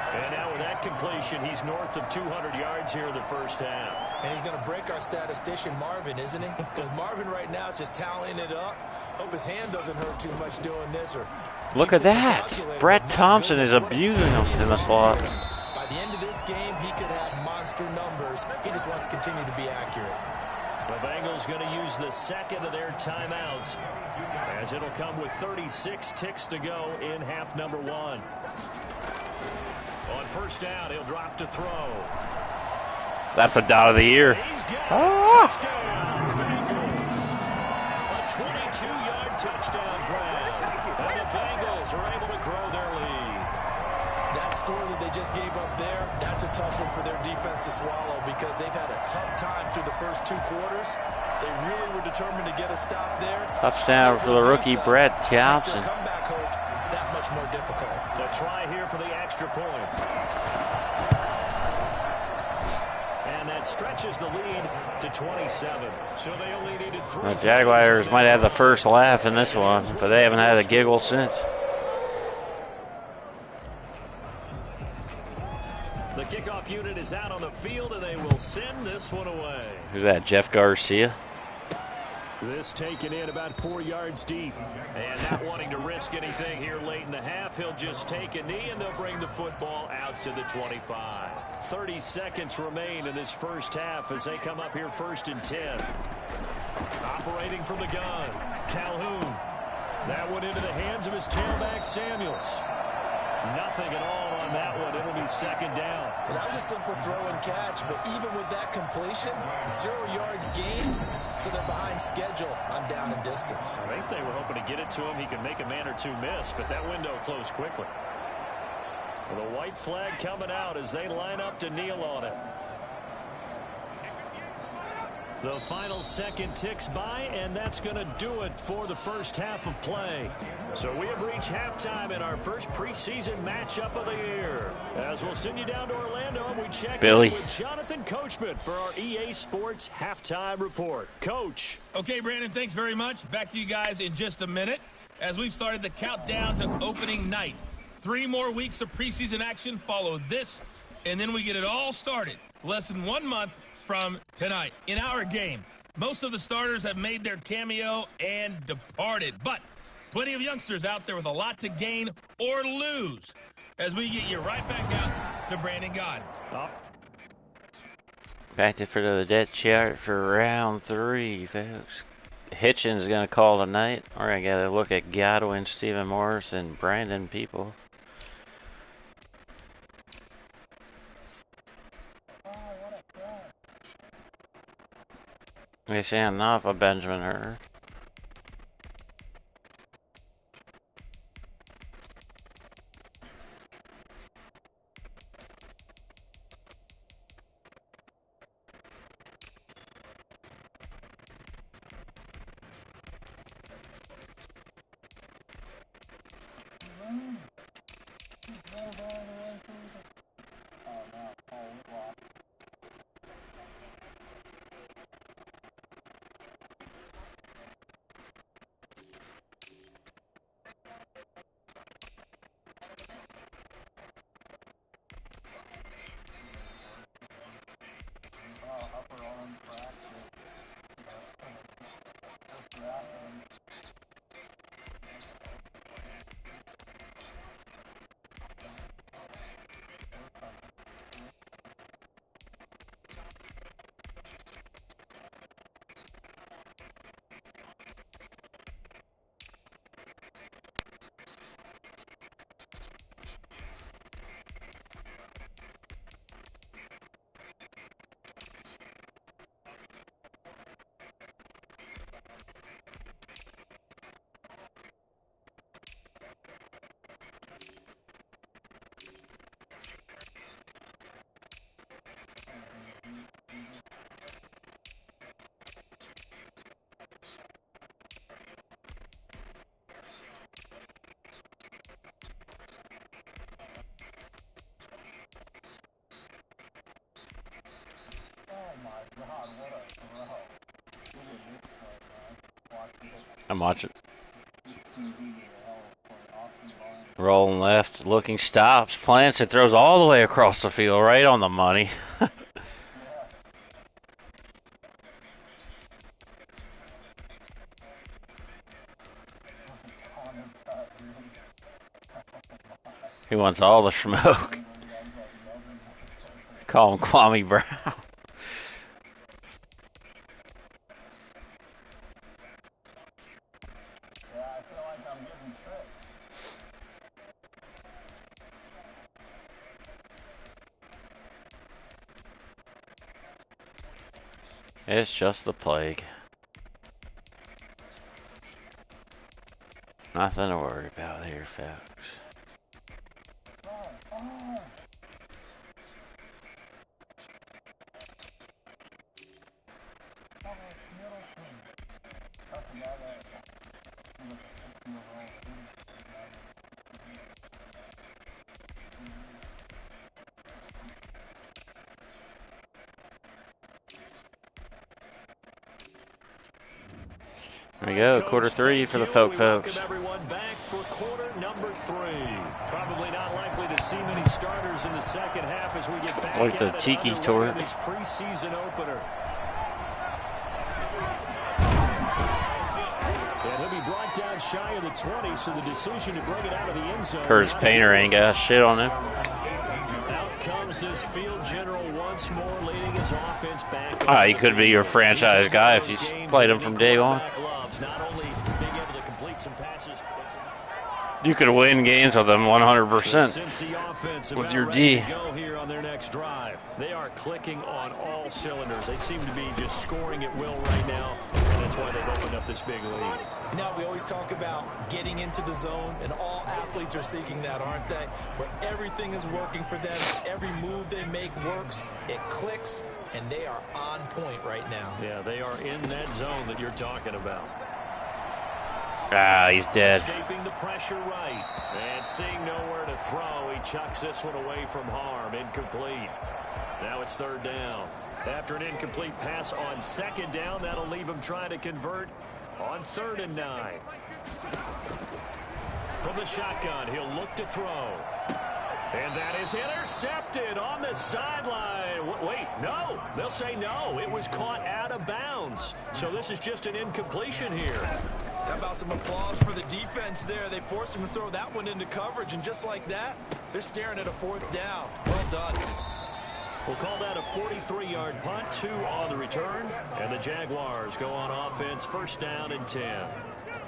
S3: And now with that completion, he's north of 200 yards here in the first half.
S4: And he's going to break our statistician, Marvin, isn't he? Because Marvin right now is just tallying it up. Hope his hand doesn't hurt too much doing this. Or
S1: look at that. Brett Thompson is abusing him in the slot.
S4: By the end of this game, he could have monster numbers. He just wants to continue to be accurate.
S3: The Bengals going to use the second of their timeouts, as it'll come with 36 ticks to go in half number 1. On first down, he'll drop to throw.
S1: That's the dot of the year.
S3: He's got a touchdown, Bengals. A 22-yard touchdown grab. And the Bengals are able to grow their lead.
S4: That score that they just gave up there, that's a tough one for their defense to swallow because they've had a tough time through the first 2 quarters. They really were determined to get a stop there.
S1: Touchdown for the rookie, Brett Thompson.
S4: Comeback hopes that much more difficult.
S3: The try here for the extra point. And that stretches the lead to 27. So they only needed 3.
S1: The Jaguars might have the first laugh in this one, but they haven't had a giggle since.
S3: The kickoff unit is out on the field, and they will send this one away.
S1: Who's that, Jeff Garcia?
S3: This taken in about 4 yards deep. And not wanting to risk anything here late in the half, he'll just take a knee, and they'll bring the football out to the 25. 30 seconds remain in this first half as they come up here 1st and 10. Operating from the gun, Calhoun. That one into the hands of his tailback, Samuels. Nothing at all on that one. It'll be 2nd down.
S4: Well, that was a simple throw and catch, but even with that completion, 0 yards gained, so they're behind schedule on down and distance.
S3: I think they were hoping to get it to him. He could make a man or 2 miss, but that window closed quickly. Well, the white flag coming out as they line up to kneel on it. The final second ticks by, and that's going to do it for the first half of play. So we have reached halftime in our first preseason matchup of the year. As we'll send you down to Orlando, and we check in with Jonathan Coachman for our EA Sports Halftime Report. Coach.
S6: Okay, Brandon, thanks very much. Back to you guys in just a minute as we've started the countdown to opening night. 3 more weeks of preseason action follow this, and then we get it all started. Less than 1 month from tonight. In our game, most of the starters have made their cameo and departed, but plenty of youngsters out there with a lot to gain or lose as we get you right back out to Brandon Gaudin.
S1: Back to for the dead chart for round 3, folks. Hitchens going to call tonight. All right, got to look at Godwin, Stephen Morris, and Brandon People. They say enough of Benjamin Hur. I'm watching. Rolling left, looking, stops, plants, it throws all the way across the field, right on the money. He wants all the smoke. Call him Kwame Brown. It's just the plague. Nothing to worry about here, folks. There we go, quarter three for the folks.
S3: Everyone back for quarter number 3. Probably not likely to see many starters in the second half as we get back
S1: like the tiki tour.
S3: This preseason opener. And he'll be brought down shy of the 20, so the decision to bring it out of the end zone.
S1: Curtis Painter ain't got shit on him.
S3: Out comes this field general once more, leading his offense back.
S1: He could be your franchise guy if you played him from day one.
S3: Not only being able to complete some passes,
S1: you could win games with them 100% with your D.
S3: Go here on their next drive. They are clicking on all cylinders. They seem to be just scoring at will right now, and that's why they've opened up this big lead.
S4: Now, we always talk about getting into the zone, and all athletes are seeking that, aren't they? Where everything is working for them, every move they make works, it clicks, and they are on point right now.
S3: Yeah, they are in that zone that you're talking about.
S1: He's dead.
S3: Escaping the pressure right, and seeing nowhere to throw, he chucks this one away from harm. Incomplete. Now it's third down. After an incomplete pass on second down, that'll leave him trying to convert on 3rd and 9. From the shotgun, he'll look to throw. And that is intercepted on the sideline. Wait, no. They'll say no. It was caught out of bounds. So this is just an incompletion here.
S4: How about some applause for the defense there? They forced him to throw that one into coverage, and just like that, they're staring at a 4th down. Well done.
S3: We'll call that a 43-yard punt, 2 on the return, and the Jaguars go on offense, 1st down and 10.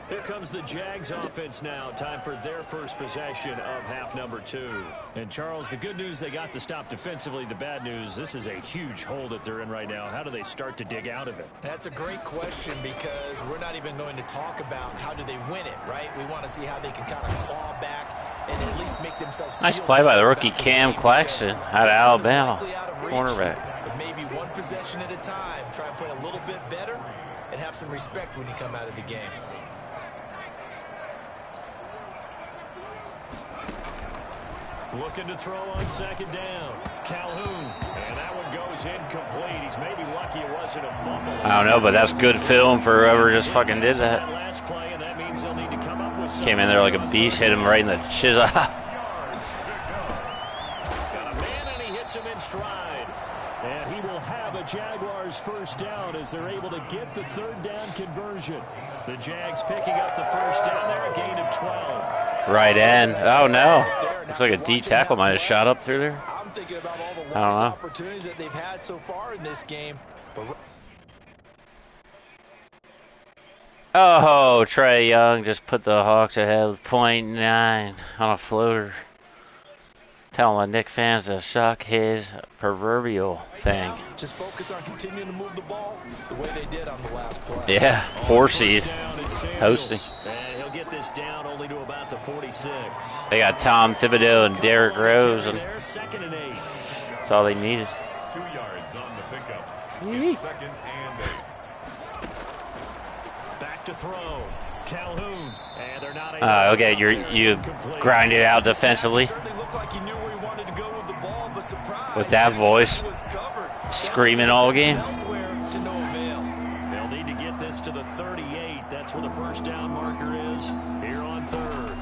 S3: Here comes the Jags offense now. Time for their first possession of half number 2. And, Charles, the good news, they got the stop defensively. The bad news, this is a huge hole that they're in right now. How do they start to dig out of it?
S4: That's a great question, because we're not even going to talk about how do they win it, right? We want to see how they can kind of claw back and at least make themselves
S1: nice play by the rookie Cam Claxton out of Alabama, cornerback.
S4: But maybe one possession at a time. Try and play a little bit better and have some respect when you come out of the game.
S3: Looking to throw on 2nd down. Calhoun. And that one goes incomplete. He's maybe lucky it wasn't a fumble.
S1: I don't know, but that's good film for whoever just fucking did that.
S3: Last play, and that means they'll need to come up with
S1: came in there like a beast, hit him right in the chisel.
S3: Got a man, and he hits him in stride. And he will have a Jaguars 1st down as they're able to get the 3rd down conversion. The Jags picking up the 1st down there, a gain of 12.
S1: Right end. Oh, no. Looks like a D tackle might have shot up through there.
S4: I'm thinking about all the lost opportunities that they've had so far in this game.
S1: Oh, Trey Young just put the Hawks ahead with .9 on a floater. Telling Nick fans to suck his proverbial thing.
S4: Just focus on continuing to move the ball the way they did on the last play.
S1: Yeah, 4 seed hosting.
S3: And he'll get this down only to about the 46.
S1: They got Tom Thibodeau and Derrick Rose, and
S3: 2nd and 8.
S1: that's all they needed.
S2: 2 yards on the pickup. It's 2nd and 8.
S3: Back to throw. Calhoun. And they're not
S1: okay, you grind it out defensively.
S4: Certainly looked like he knew where he wanted to go with the ball, but surprise.
S1: With that voice.
S4: Was covered.
S1: Screaming all game.
S5: Elsewhere to no avail.
S3: They'll need to get this to the 38. That's where the first down marker is here on third.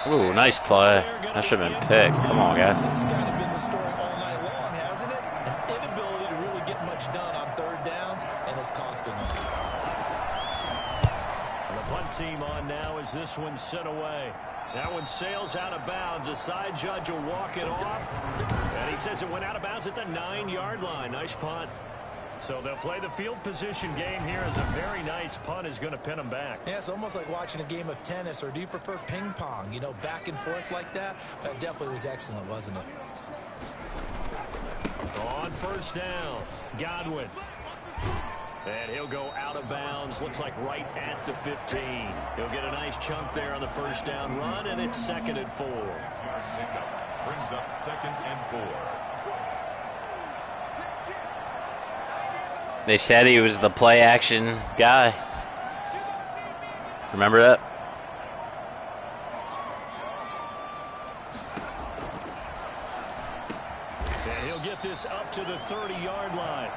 S1: Ooh, nice play. That should have been picked. Come on, guys.
S5: This has kind of been the story all night long, hasn't it? An inability to really get much done on third downs, and it's costing them.
S3: The punt team on now as this one sent away. That one sails out of bounds. The side judge will walk it off. And he says it went out of bounds at the 9-yard line. Nice punt. So they'll play the field position game here as a very nice punt is going to pin them back.
S5: Yeah, it's almost like watching a game of tennis, or do you prefer ping pong? You know, back and forth like that? That definitely was excellent, wasn't it?
S3: On first down, Godwin. And he'll go out of bounds. Looks like right at the 15. He'll get a nice chunk there on the first down run, and it's 2nd and 4.
S2: Brings up 2nd and 4.
S1: They said he was the play action guy. Remember that?
S3: And he'll get this up to the 30-yard line.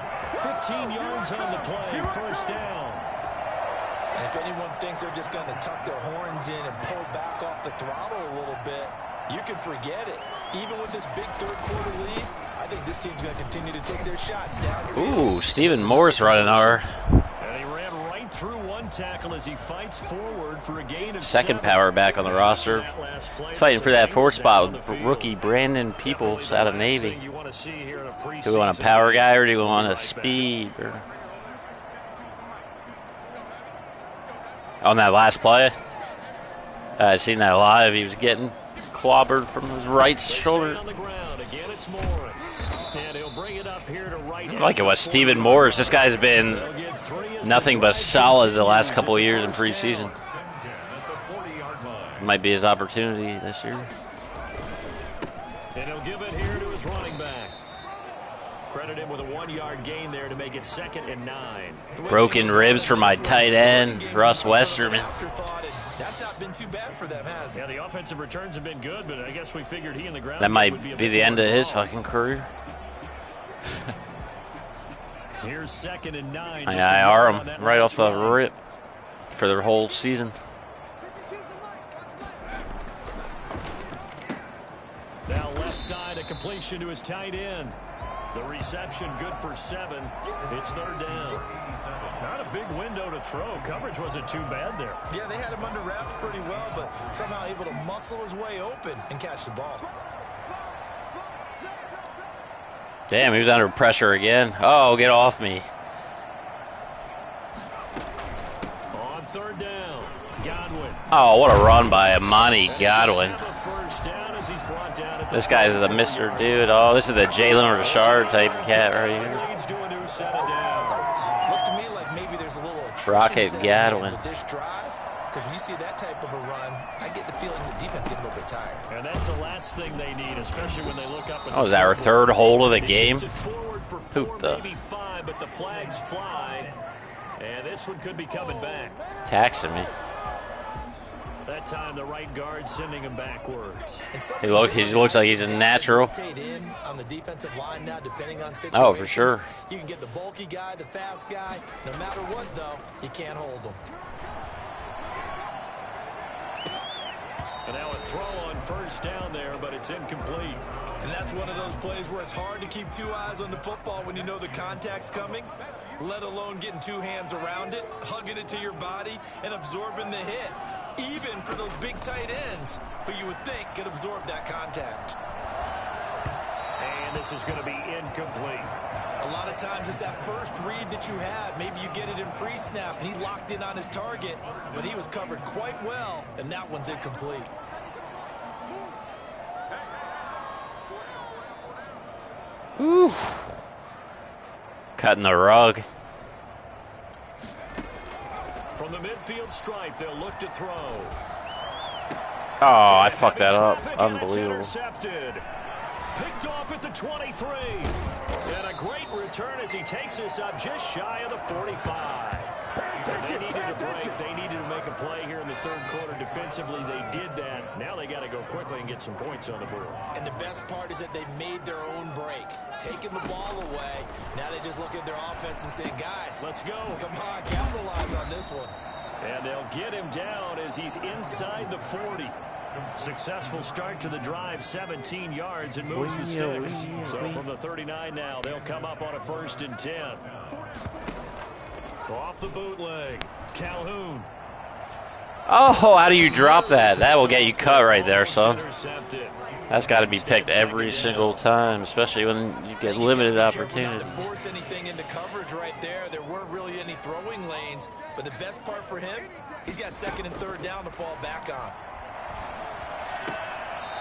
S3: 15 yards on the play, first down.
S5: And if anyone thinks they're just going to tuck their horns in and pull back off the throttle a little bit, you can forget it. Even with this big third-quarter lead, I think this team's going to continue to take their shots down.
S1: Ooh, Stephen Morris running our
S3: And he ran right through one tackle as he fights forward for a gain of
S1: second
S3: 7.
S1: power back on the roster. Fighting for that fourth spot with rookie Brandon Peoples out of Navy. Do we want a power guy or do we want a speed? Or... On that last play, I seen that live. He was getting clobbered from his right shoulder. I like it was Stephen Morris. This guy's been nothing but solid the last couple of years in preseason. Might be his opportunity this year.
S3: And he'll give it here to his running back. Credit him with a 1-yard gain there to make it 2nd and 9.
S1: Broken ribs for my tight end, Russ Westerman.
S5: That's not been too bad for them, has it?
S3: Yeah, the offensive returns have been good, but I guess we figured he and the ground.
S1: That might be the end of his fucking career.
S3: Here's 2nd and 9.
S1: I IR him right off the rip for their whole season.
S3: Now left side, a completion to his tight end. The reception good for 7. It's 3rd down. Not a big window to throw. Coverage wasn't too bad there.
S5: Yeah, they had him under wraps pretty well, but somehow able to muscle his way open and catch the ball.
S1: Damn, he was under pressure again. Oh, get off me.
S3: On 3rd down, Godwin.
S1: Oh, what a run by Amani Godwin.
S3: First down as he's brought down at the
S1: This guy's the Mr. Dude. Oh, this is the Jalen Richard type cat right here.
S3: leads to a new set of downs.
S5: Looks to me like maybe there's a little attrition
S1: Rocket
S5: setting in
S1: Godwin.
S5: with this drive. Because when you see that type of a run, I get the feeling the defense getting a little bit tired.
S3: And that's the last thing they need, especially when they look up at
S1: Oh, is that our third hold of the game?
S3: Forward for 4, maybe 5, but the flags fly. And this one could be coming back.
S1: Taxing me.
S3: That time the right guard sending him backwards.
S1: He looks like he's a natural.
S5: On the defensive line now, depending on situations.
S1: Oh, for sure.
S5: You can get the bulky guy, the fast guy. No matter what, though, you can't hold them.
S3: And now a throw on first down there, but it's incomplete.
S5: And that's one of those plays where it's hard to keep 2 eyes on the football when you know the contact's coming, let alone getting 2 hands around it, hugging it to your body, and absorbing the hit. Even for those big tight ends who you would think could absorb that contact.
S3: And this is going to be incomplete.
S5: A lot of times it's that first read that you have. Maybe you get it in pre-snap, and he locked in on his target, but he was covered quite well, and that one's incomplete.
S1: Ooh. Cutting the rug.
S3: From the midfield stripe, they'll look to throw.
S1: Oh, I fucked that up. Unbelievable.
S3: Intercepted. Picked off at the 23. And a great return as he takes us up just shy of the 45. They needed a break. They needed to make a play here in the third quarter. Defensively, they did that. Now they got to go quickly and get some points on the board.
S4: And the best part is that they made their own break, taking the ball away. Now they just look at their offense and say, guys,
S3: let's go.
S4: Come on, capitalize on this one.
S3: And they'll get him down as he's inside the 40. Successful start to the drive, 17 yards, and moves the sticks. So from the 39 now, they'll come up on a 1st and 10. Off the bootleg, Calhoun.
S1: Oh, how do you drop that? That will get you cut right there, son. That's got to be picked every single time, especially when you get limited opportunities.
S4: Not to force anything into coverage right there. There weren't really any throwing lanes, but the best part for him, he's got 2nd and 3rd down to fall back on.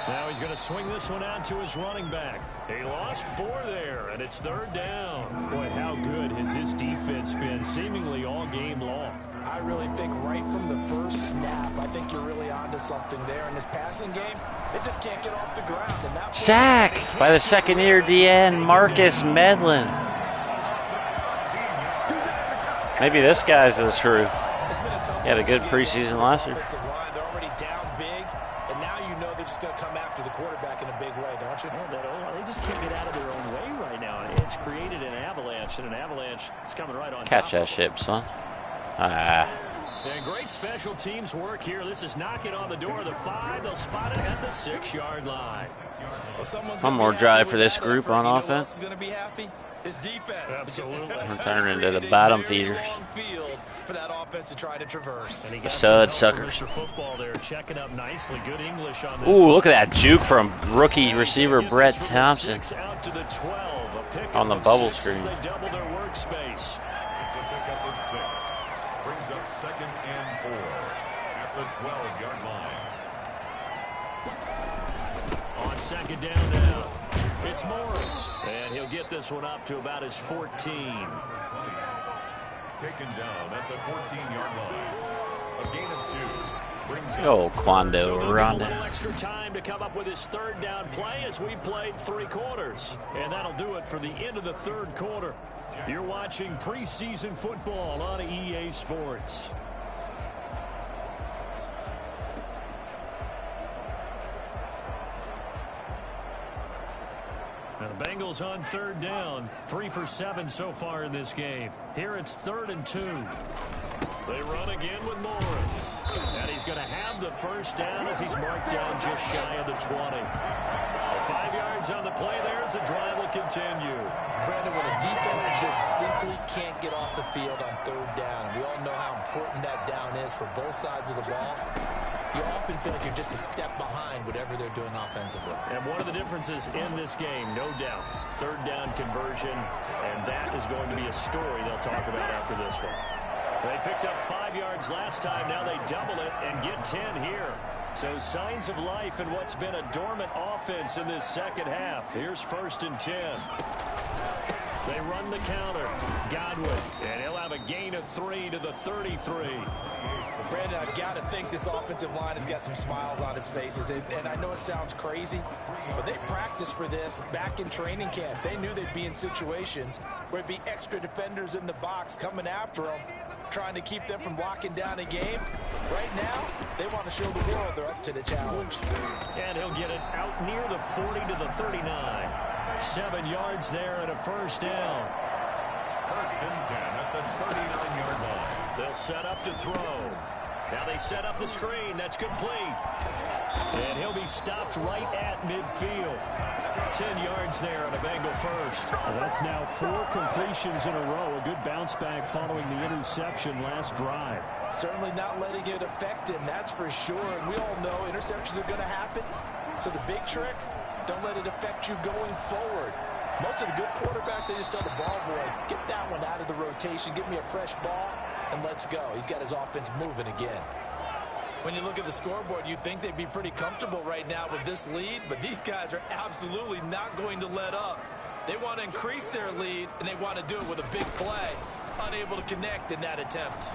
S3: Now he's going to swing this one out to his running back. He lost 4 there, and it's 3rd down. Boy, how good has his defense been seemingly all game long?
S5: I really think right from the first snap, I think you're really onto something there. In this passing game, they just can't get off the ground. And that
S1: sack by the second-year DN, Marcus Medlin. Maybe this guy's the truth. He had a good preseason last year.
S4: They're already down big, and now you know they're just going to come after the quarterback in a big way, don't you?
S3: They just can't get out of their own way right now. It's created an avalanche, and an avalanche is coming right on top.
S1: Catch that ship, son.
S3: And great special teams work here. This is knocking on the door of the 5. They'll spot it at the 6-yard line.
S4: Well,
S1: one more drive for this group on offense.
S4: Going to be happy? His defense.
S3: Absolutely.
S1: Turn into the bottom feeders.
S4: For that offense to try to traverse.
S1: The stud suckers.
S3: Football there, checking up nicely. Good English on that.
S1: Ooh, look at that juke from rookie receiver Brett Thompson
S3: out to the 12.
S1: on the bubble screen.
S3: They double their workspace.
S2: It's a pickup of 6. Brings up 2nd and 4 at the 12-yard line.
S3: On 2nd down now, it's Morris. And he'll get this one up to about his 14.
S2: Taken down at the 14-yard line. A gain of 2. Brings
S1: Oh, Quando
S3: so a
S1: Ronda.
S3: little extra time to come up with his 3rd down play as we played 3 quarters. And that'll do it for the end of the 3rd quarter. You're watching preseason football on EA Sports. Now the Bengals on 3rd down. 3 for 7 so far in this game. Here it's 3rd and 2. They run again with Morris. And he's going to have the 1st down as he's marked down just shy of the 20. 5 yards on the play there as the drive will continue.
S4: Brandon, when a defense just simply can't get off the field on 3rd down, and we all know how important that down is for both sides of the ball, you often feel like you're just a step behind whatever they're doing offensively.
S3: And one of the differences in this game, no doubt, 3rd down conversion, and that is going to be a story they'll talk about after this one. They picked up 5 yards last time. Now they double it and get 10 here. So signs of life in what's been a dormant offense in this 2nd half. Here's 1st and 10. They run the counter. Godwin, and he'll have a gain of 3 to the 33.
S4: Brandon, I've got to think this offensive line has got some smiles on its faces. And I know it sounds crazy, but they practiced for this back in training camp. They knew they'd be in situations where it'd be extra defenders in the box coming after them, trying to keep them from locking down a game. Right now, they want to show the world they're up to the challenge.
S3: And he'll get it out near the 40 to the 39. 7 yards there and a 1st down.
S2: 1st and 10 at the 39-yard line.
S3: They'll set up to throw. Now they set up the screen. That's complete. And he'll be stopped right at midfield. 10 yards there on a Bengal 1st. Well, that's now 4 completions in a row. A good bounce back following the interception last drive.
S5: Certainly not letting it affect him, that's for sure. And we all know interceptions are going to happen. So the big trick, don't let it affect you going forward. Most of the good quarterbacks, they just tell the ball boy, get that one out of the rotation, give me a fresh ball, and let's go. He's got his offense moving again.
S4: When you look at the scoreboard, you'd think they'd be pretty comfortable right now with this lead, but these guys are absolutely not going to let up. They want to increase their lead, and they want to do it with a big play. Unable to connect in that attempt.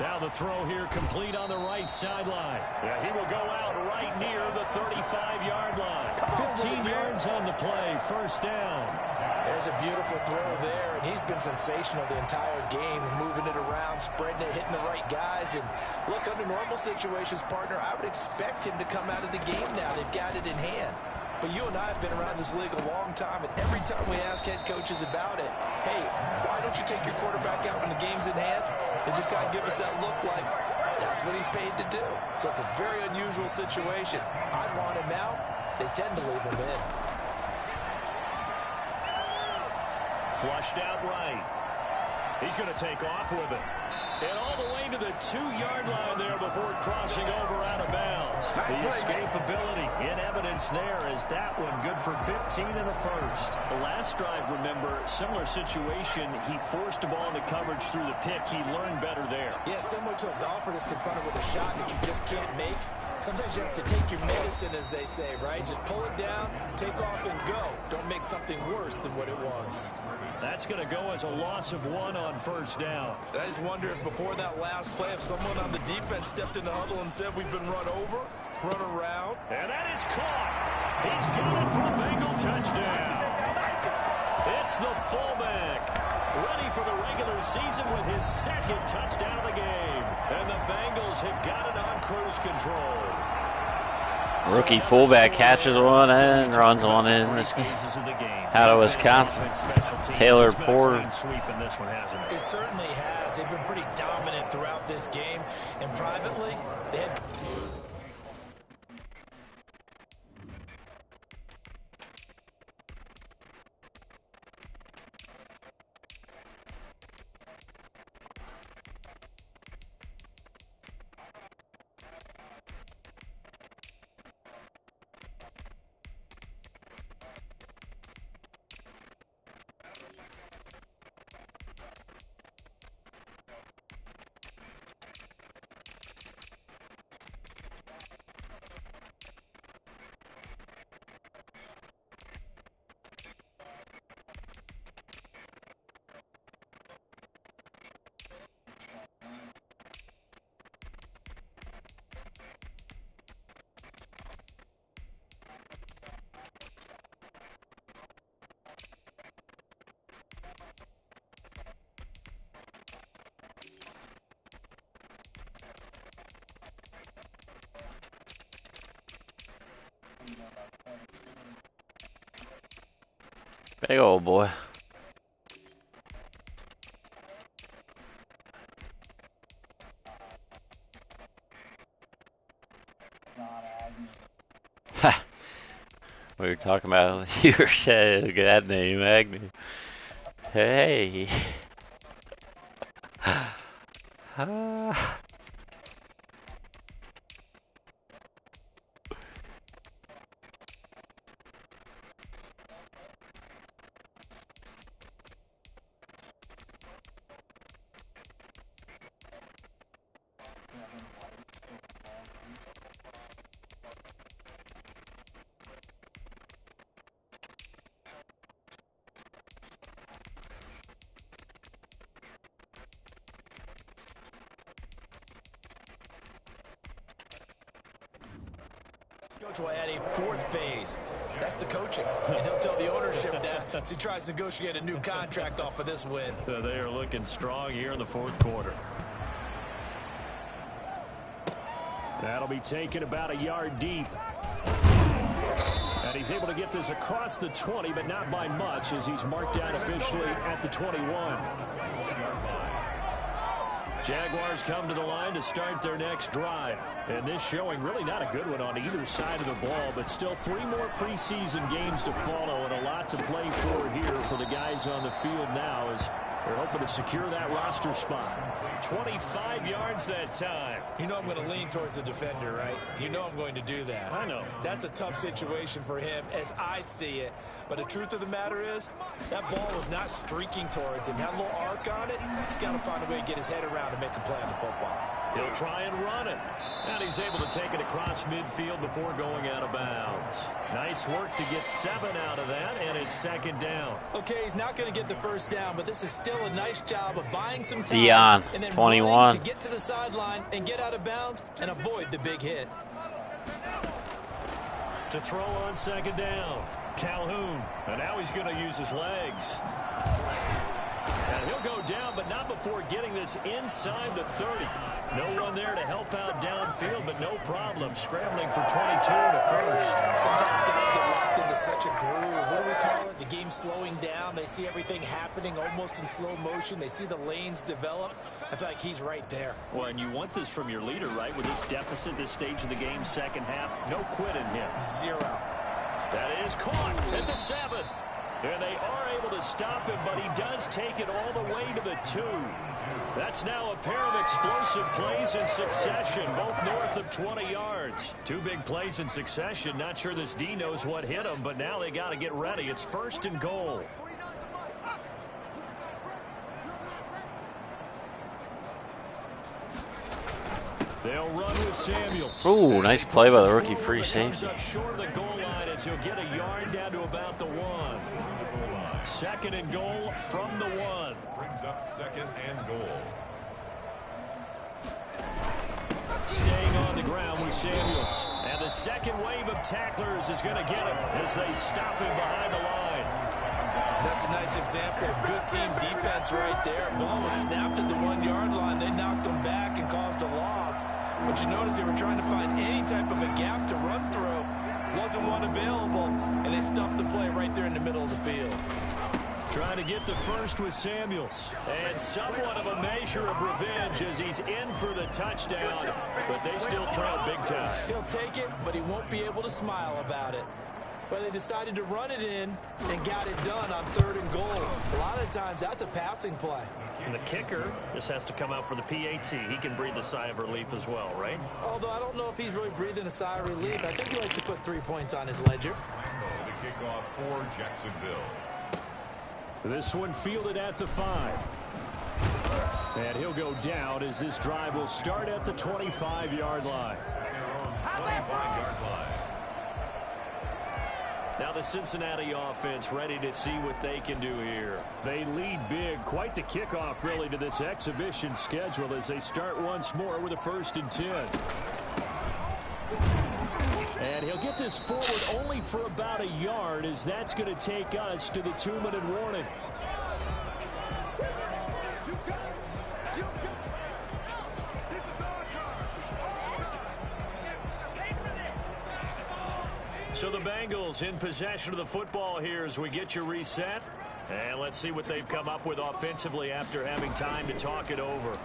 S3: Now the throw here complete on the right sideline. Yeah, he will go out right near the 35-yard line. 15 yards on the play, 1st down.
S5: There's a beautiful throw there, and he's been sensational the entire game, moving it around, spreading it, hitting the right guys. And look, under normal situations, partner, I would expect him to come out of the game now. They've got it in hand. But you and I have been around this league a long time, and every time we ask head coaches about it, hey, why don't you take your quarterback out when the game's in hand? They just got to give us that look like that's what he's paid to do. So it's a very unusual situation. I'd want him out. They tend to leave him in.
S3: Flushed out right. He's going to take off with it. And all the way to the 2-yard line there before crossing over out of bounds. The escapability in evidence there as that one good for 15 and a first. The last drive, remember, similar situation. He forced the ball into coverage through the pick. He learned better there.
S4: Yeah, similar to a golfer that's confronted with a shot that you just can't make. Sometimes you have to take your medicine, as they say, right? Just pull it down, take off, and go. Don't make something worse than what it was.
S3: That's going to go as a loss of 1 on first down.
S5: I just wonder if before that last play, if someone on the defense stepped in the huddle and said, we've been run over, run around.
S3: And that is caught. He's got it for a Bengal touchdown. It's the fullback, ready for the regular season with his 2nd touchdown of the game. And the Bengals have got it on cruise control.
S1: Rookie fullback catches one and runs one in this game. Out of Wisconsin, Taylor Porter.
S4: It certainly has. They've been pretty dominant throughout this game. And privately, they had...
S1: Big old boy. Ha! We were talking about, you were saying, look at that name, Agnew. Hey.
S4: Coach will add a 4th phase. That's the coaching. And he'll tell the ownership that as he tries to negotiate a new contract off of this win.
S3: They are looking strong here in the 4th quarter. That'll be taken about a yard deep. And he's able to get this across the 20, but not by much as he's marked down officially at the 21. Jaguars come to the line to start their next drive. And this showing really not a good one on either side of the ball, but still 3 more preseason games to follow and a lot to play for here for the guys on the field now as they're hoping to secure that roster spot. 25 yards that time.
S4: You know I'm going to lean towards the defender, right? You know I'm going to do that.
S3: I know.
S4: That's a tough situation for him as I see it. But the truth of the matter is, that ball was not streaking towards him. Had a little arc on it. He's got to find a way to get his head around to make a play on the football.
S3: He'll try and run it. And he's able to take it across midfield before going out of bounds. Nice work to get 7 out of that, and it's 2nd down.
S4: Okay, he's not going to get the first down, but this is still a nice job of buying some time.
S1: Dion,
S4: and then
S1: 21.
S4: to get to the sideline and get out of bounds and avoid the big hit.
S3: To throw on 2nd down. Calhoun, and now he's going to use his legs. And he'll go down, but not before getting this inside the 30. No one there to help out downfield, but no problem. Scrambling for 22 to first.
S4: Sometimes guys get locked into such a groove. What do we call it? The game's slowing down. They see everything happening almost in slow motion. They see the lanes develop. I feel like he's right there.
S3: Well, and you want this from your leader, right? With this deficit, this stage of the game, second half, no quit in him.
S4: 0.
S3: That is caught at the 7. And they are able to stop him, but he does take it all the way to the 2. That's now a pair of explosive plays in succession, both north of 20 yards. 2 big plays in succession. Not sure this D knows what hit him, but now they got to get ready. It's 1st and goal. They'll run with Samuels.
S1: Ooh, nice play by the rookie free safety.
S3: Up short of the goal line as he'll get a yard down to about the 1. 2nd and goal from the 1.
S2: Brings up 2nd and goal.
S3: Staying on the ground with Samuels. And the second wave of tacklers is going to get him as they stop him behind the line.
S4: That's a nice example of good team defense right there. Ball was snapped at the 1-yard line. They knocked him back and caused a loss. But you notice they were trying to find any type of a gap to run through. Wasn't one available, and they stuffed the play right there in the middle of the field.
S3: Trying to get the first with Samuels. And somewhat of a measure of revenge as he's in for the touchdown. But they still trail big time.
S4: He'll take it, but he won't be able to smile about it. But they decided to run it in and got it done on 3rd and goal. A lot of times, that's a passing play.
S3: And the kicker just has to come out for the PAT. He can breathe a sigh of relief as well, right?
S4: Although I don't know if he's really breathing a sigh of relief. I think he likes to put 3 points on his ledger.
S2: The kickoff for Jacksonville.
S3: This one fielded at the 5. And he'll go down as this drive will start at the 25-yard line.
S2: 25-yard line.
S3: Now the Cincinnati offense ready to see what they can do here. They lead big. Quite the kickoff, really, to this exhibition schedule as they start once more with a 1st and 10. And he'll get this forward only for about a yard, as that's going to take us to the 2-minute warning. So the Bengals in possession of the football here as we get you reset. And let's see what they've come up with offensively after having time to talk it over.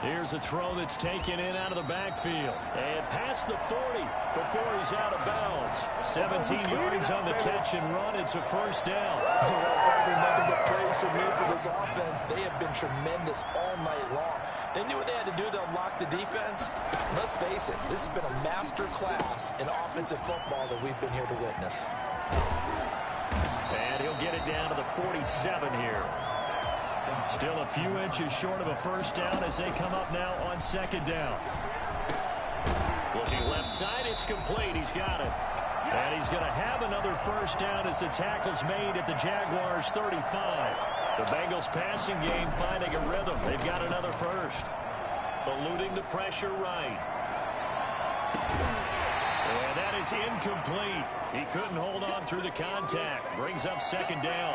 S3: Here's a throw that's taken in out of the backfield. And past the 40 before he's out of bounds. 17 yards on the catch and run. It's a 1st down.
S5: Nothing but praise for me for this offense. They have been tremendous all night long. They knew what they had to do to unlock the defense. Let's face it, this has been a master class in offensive football that we've been here to witness.
S3: And he'll get it down to the 47 here. Still a few inches short of a 1st down as they come up now on 2nd down. Looking left side, it's complete. He's got it. And he's going to have another 1st down as the tackle's made at the Jaguars' 35. The Bengals passing game finding a rhythm. They've got another 1st. Eluding the pressure right. And that is incomplete. He couldn't hold on through the contact. Brings up 2nd down.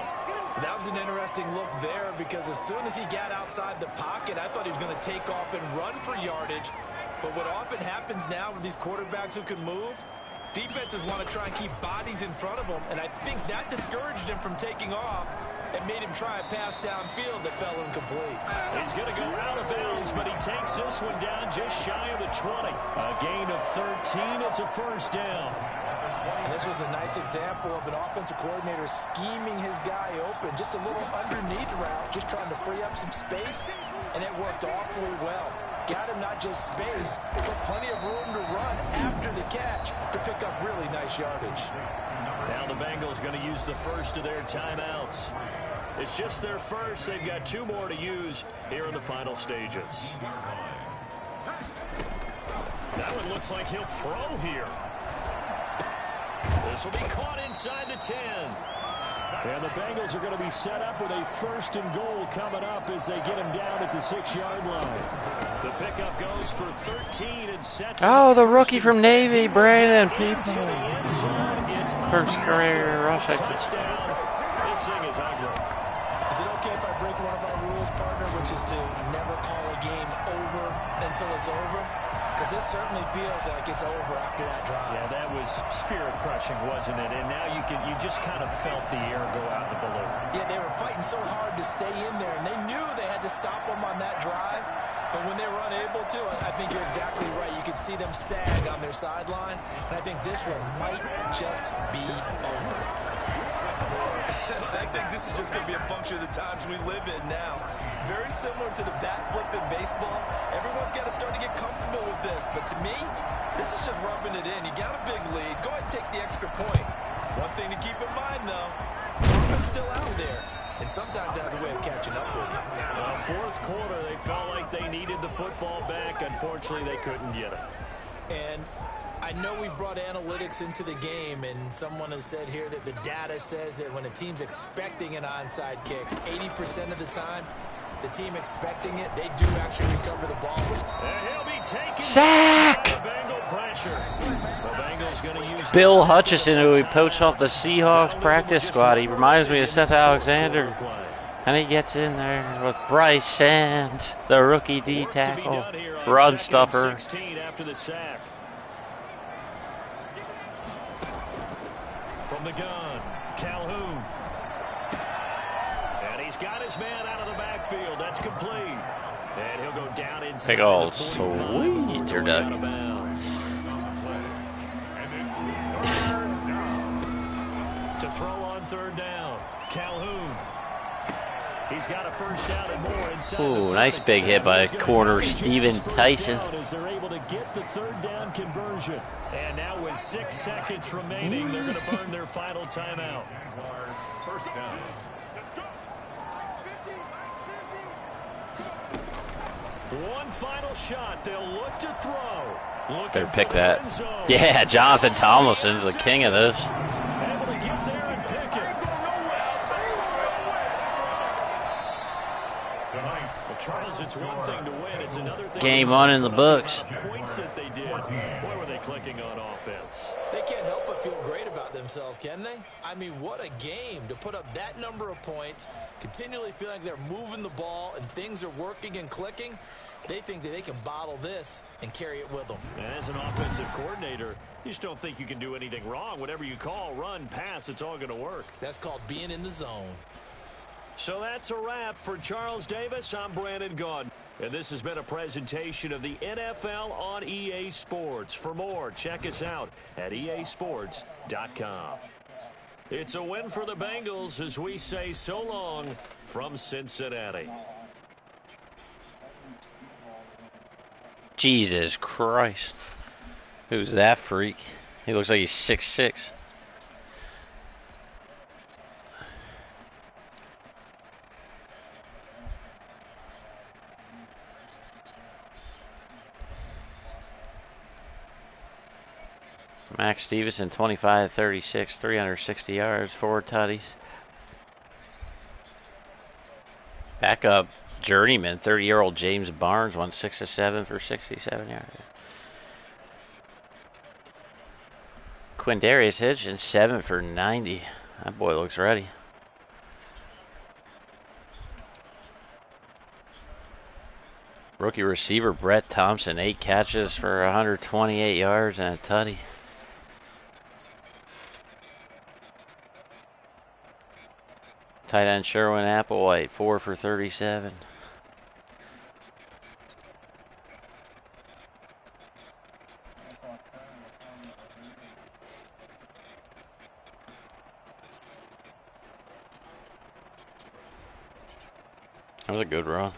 S4: That was an interesting look there because as soon as he got outside the pocket, I thought he was going to take off and run for yardage. But what often happens now with these quarterbacks who can move, defenses want to try and keep bodies in front of them, and I think that discouraged him from taking off and made him try a pass downfield that fell incomplete.
S3: He's going to go out of bounds, but he takes this one down just shy of the 20. A gain of 13. It's a 1st down.
S5: And this was a nice example of an offensive coordinator scheming his guy open. Just a little underneath route, just trying to free up some space, and it worked awfully well. Got him not just space, but plenty of room to run after the catch to pick up really nice yardage.
S3: Now the Bengals going to use the 1st of their timeouts. It's just their 1st. They've got 2 more to use here in the final stages. That one looks like he'll throw here. This will be caught inside the 10. And the Bengals are going to be set up with a 1st and goal coming up as they get him down at the 6-yard line. The pickup goes for 13 and sets.
S1: Oh, the rookie from Navy, Brandon People. First career rushing.
S3: Touchdown. This thing is ugly.
S4: Is it okay if I break one of our rules, partner, which is to never call a game over until it's over? Because this certainly feels like it's over after that drive.
S3: Yeah, that was spirit-crushing, wasn't it? And now you just kind of felt the air go out the balloon.
S4: Yeah, they were fighting so hard to stay in there, and they knew they had to stop them on that drive. But when they were unable to, I think you're exactly right. You could see them sag on their sideline, and I think this one might just be over.
S5: I think this is just going to be a function of the times we live in now. Very similar to the bat flip in baseball. Everyone's got to start to get comfortable with this. But to me, this is just rubbing it in. You got a big lead. Go ahead and take the extra point. One thing to keep in mind, though, karma's still out there. And sometimes it has a way of catching up with you.
S3: Fourth quarter, they felt like they needed the football back. Unfortunately, they couldn't get it.
S4: And I know we brought analytics into the game, and someone has said here that the data says that when a team's expecting an onside kick, 80% of the time, the team expecting it, they do actually recover the ball.
S3: And he'll be taken
S1: Sack!
S3: by the Bengal pressure. The Bengals going to use
S1: Bill Hutchison, who we poached off the Seahawks practice squad. He reminds me of Seth Alexander. And he gets in there with Bryce Sands, the rookie D tackle, run stuffer.
S3: After the sack. From the gun, Calhoun. And he's got his man out of the backfield. That's complete. And he'll go down inside.
S1: Big old sweet turducken.
S3: To throw on 3rd down, Calhoun. He's got a first down and more inside.
S1: Ooh, nice big hit by corner Steven Tyson.
S3: As they're able to get the 3rd down conversion. And now with 6 seconds remaining, they're going to burn their final timeout.
S2: First down.
S3: One final shot. They'll look to throw.
S1: Better pick that. Yeah, Jonathan Tomlinson's the king of this.
S3: Able to get there and pick it. Well, Charles, it's one thing to win. It's another thing.
S1: Game on in the books.
S3: Points that they did. Boy, were they clicking on offense.
S4: They can't help but feel great about themselves, can they? I mean, what a game to put up that number of points, continually feel like they're moving the ball and things are working and clicking. They think that they can bottle this and carry it with them.
S3: And as an offensive coordinator, you just don't think you can do anything wrong. Whatever you call, run, pass, it's all going to work.
S4: That's called being in the zone.
S3: So that's a wrap for Charles Davis. I'm Brandon Gunn. And this has been a presentation of the NFL on EA Sports. For more, check us out at easports.com. It's a win for the Bengals as we say so long from Cincinnati.
S1: Jesus Christ. Who's that freak? He looks like he's 6'6". Max Stevenson, 25-36, 360 yards, 4 tutties. Backup journeyman, 30-year-old James Barnes, went 6 of 7 for 67 yards. Quindarius Hitchens, 7 for 90. That boy looks ready. Rookie receiver Brett Thompson, 8 catches for 128 yards and a tutty. Tight end Sherwin Applewhite, 4 for 37. That was a good run.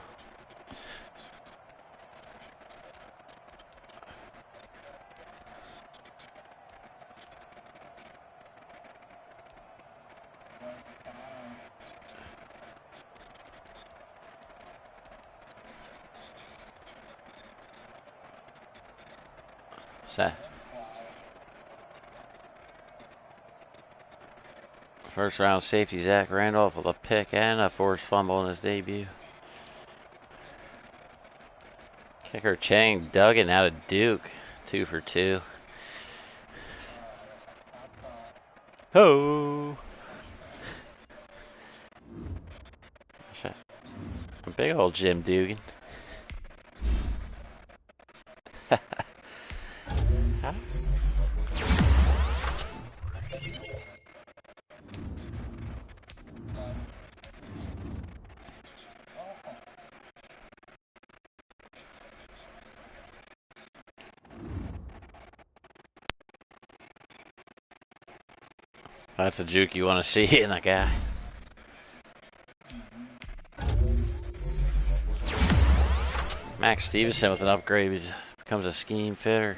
S1: First round safety Zach Randolph with a pick and a forced fumble in his debut. Kicker Chang Duggan out of Duke, 2 for 2. Ho! A big old Jim Dugan. Huh? That's a juke you want to see in a guy. Max Stevenson with an upgrade, he becomes a scheme fitter.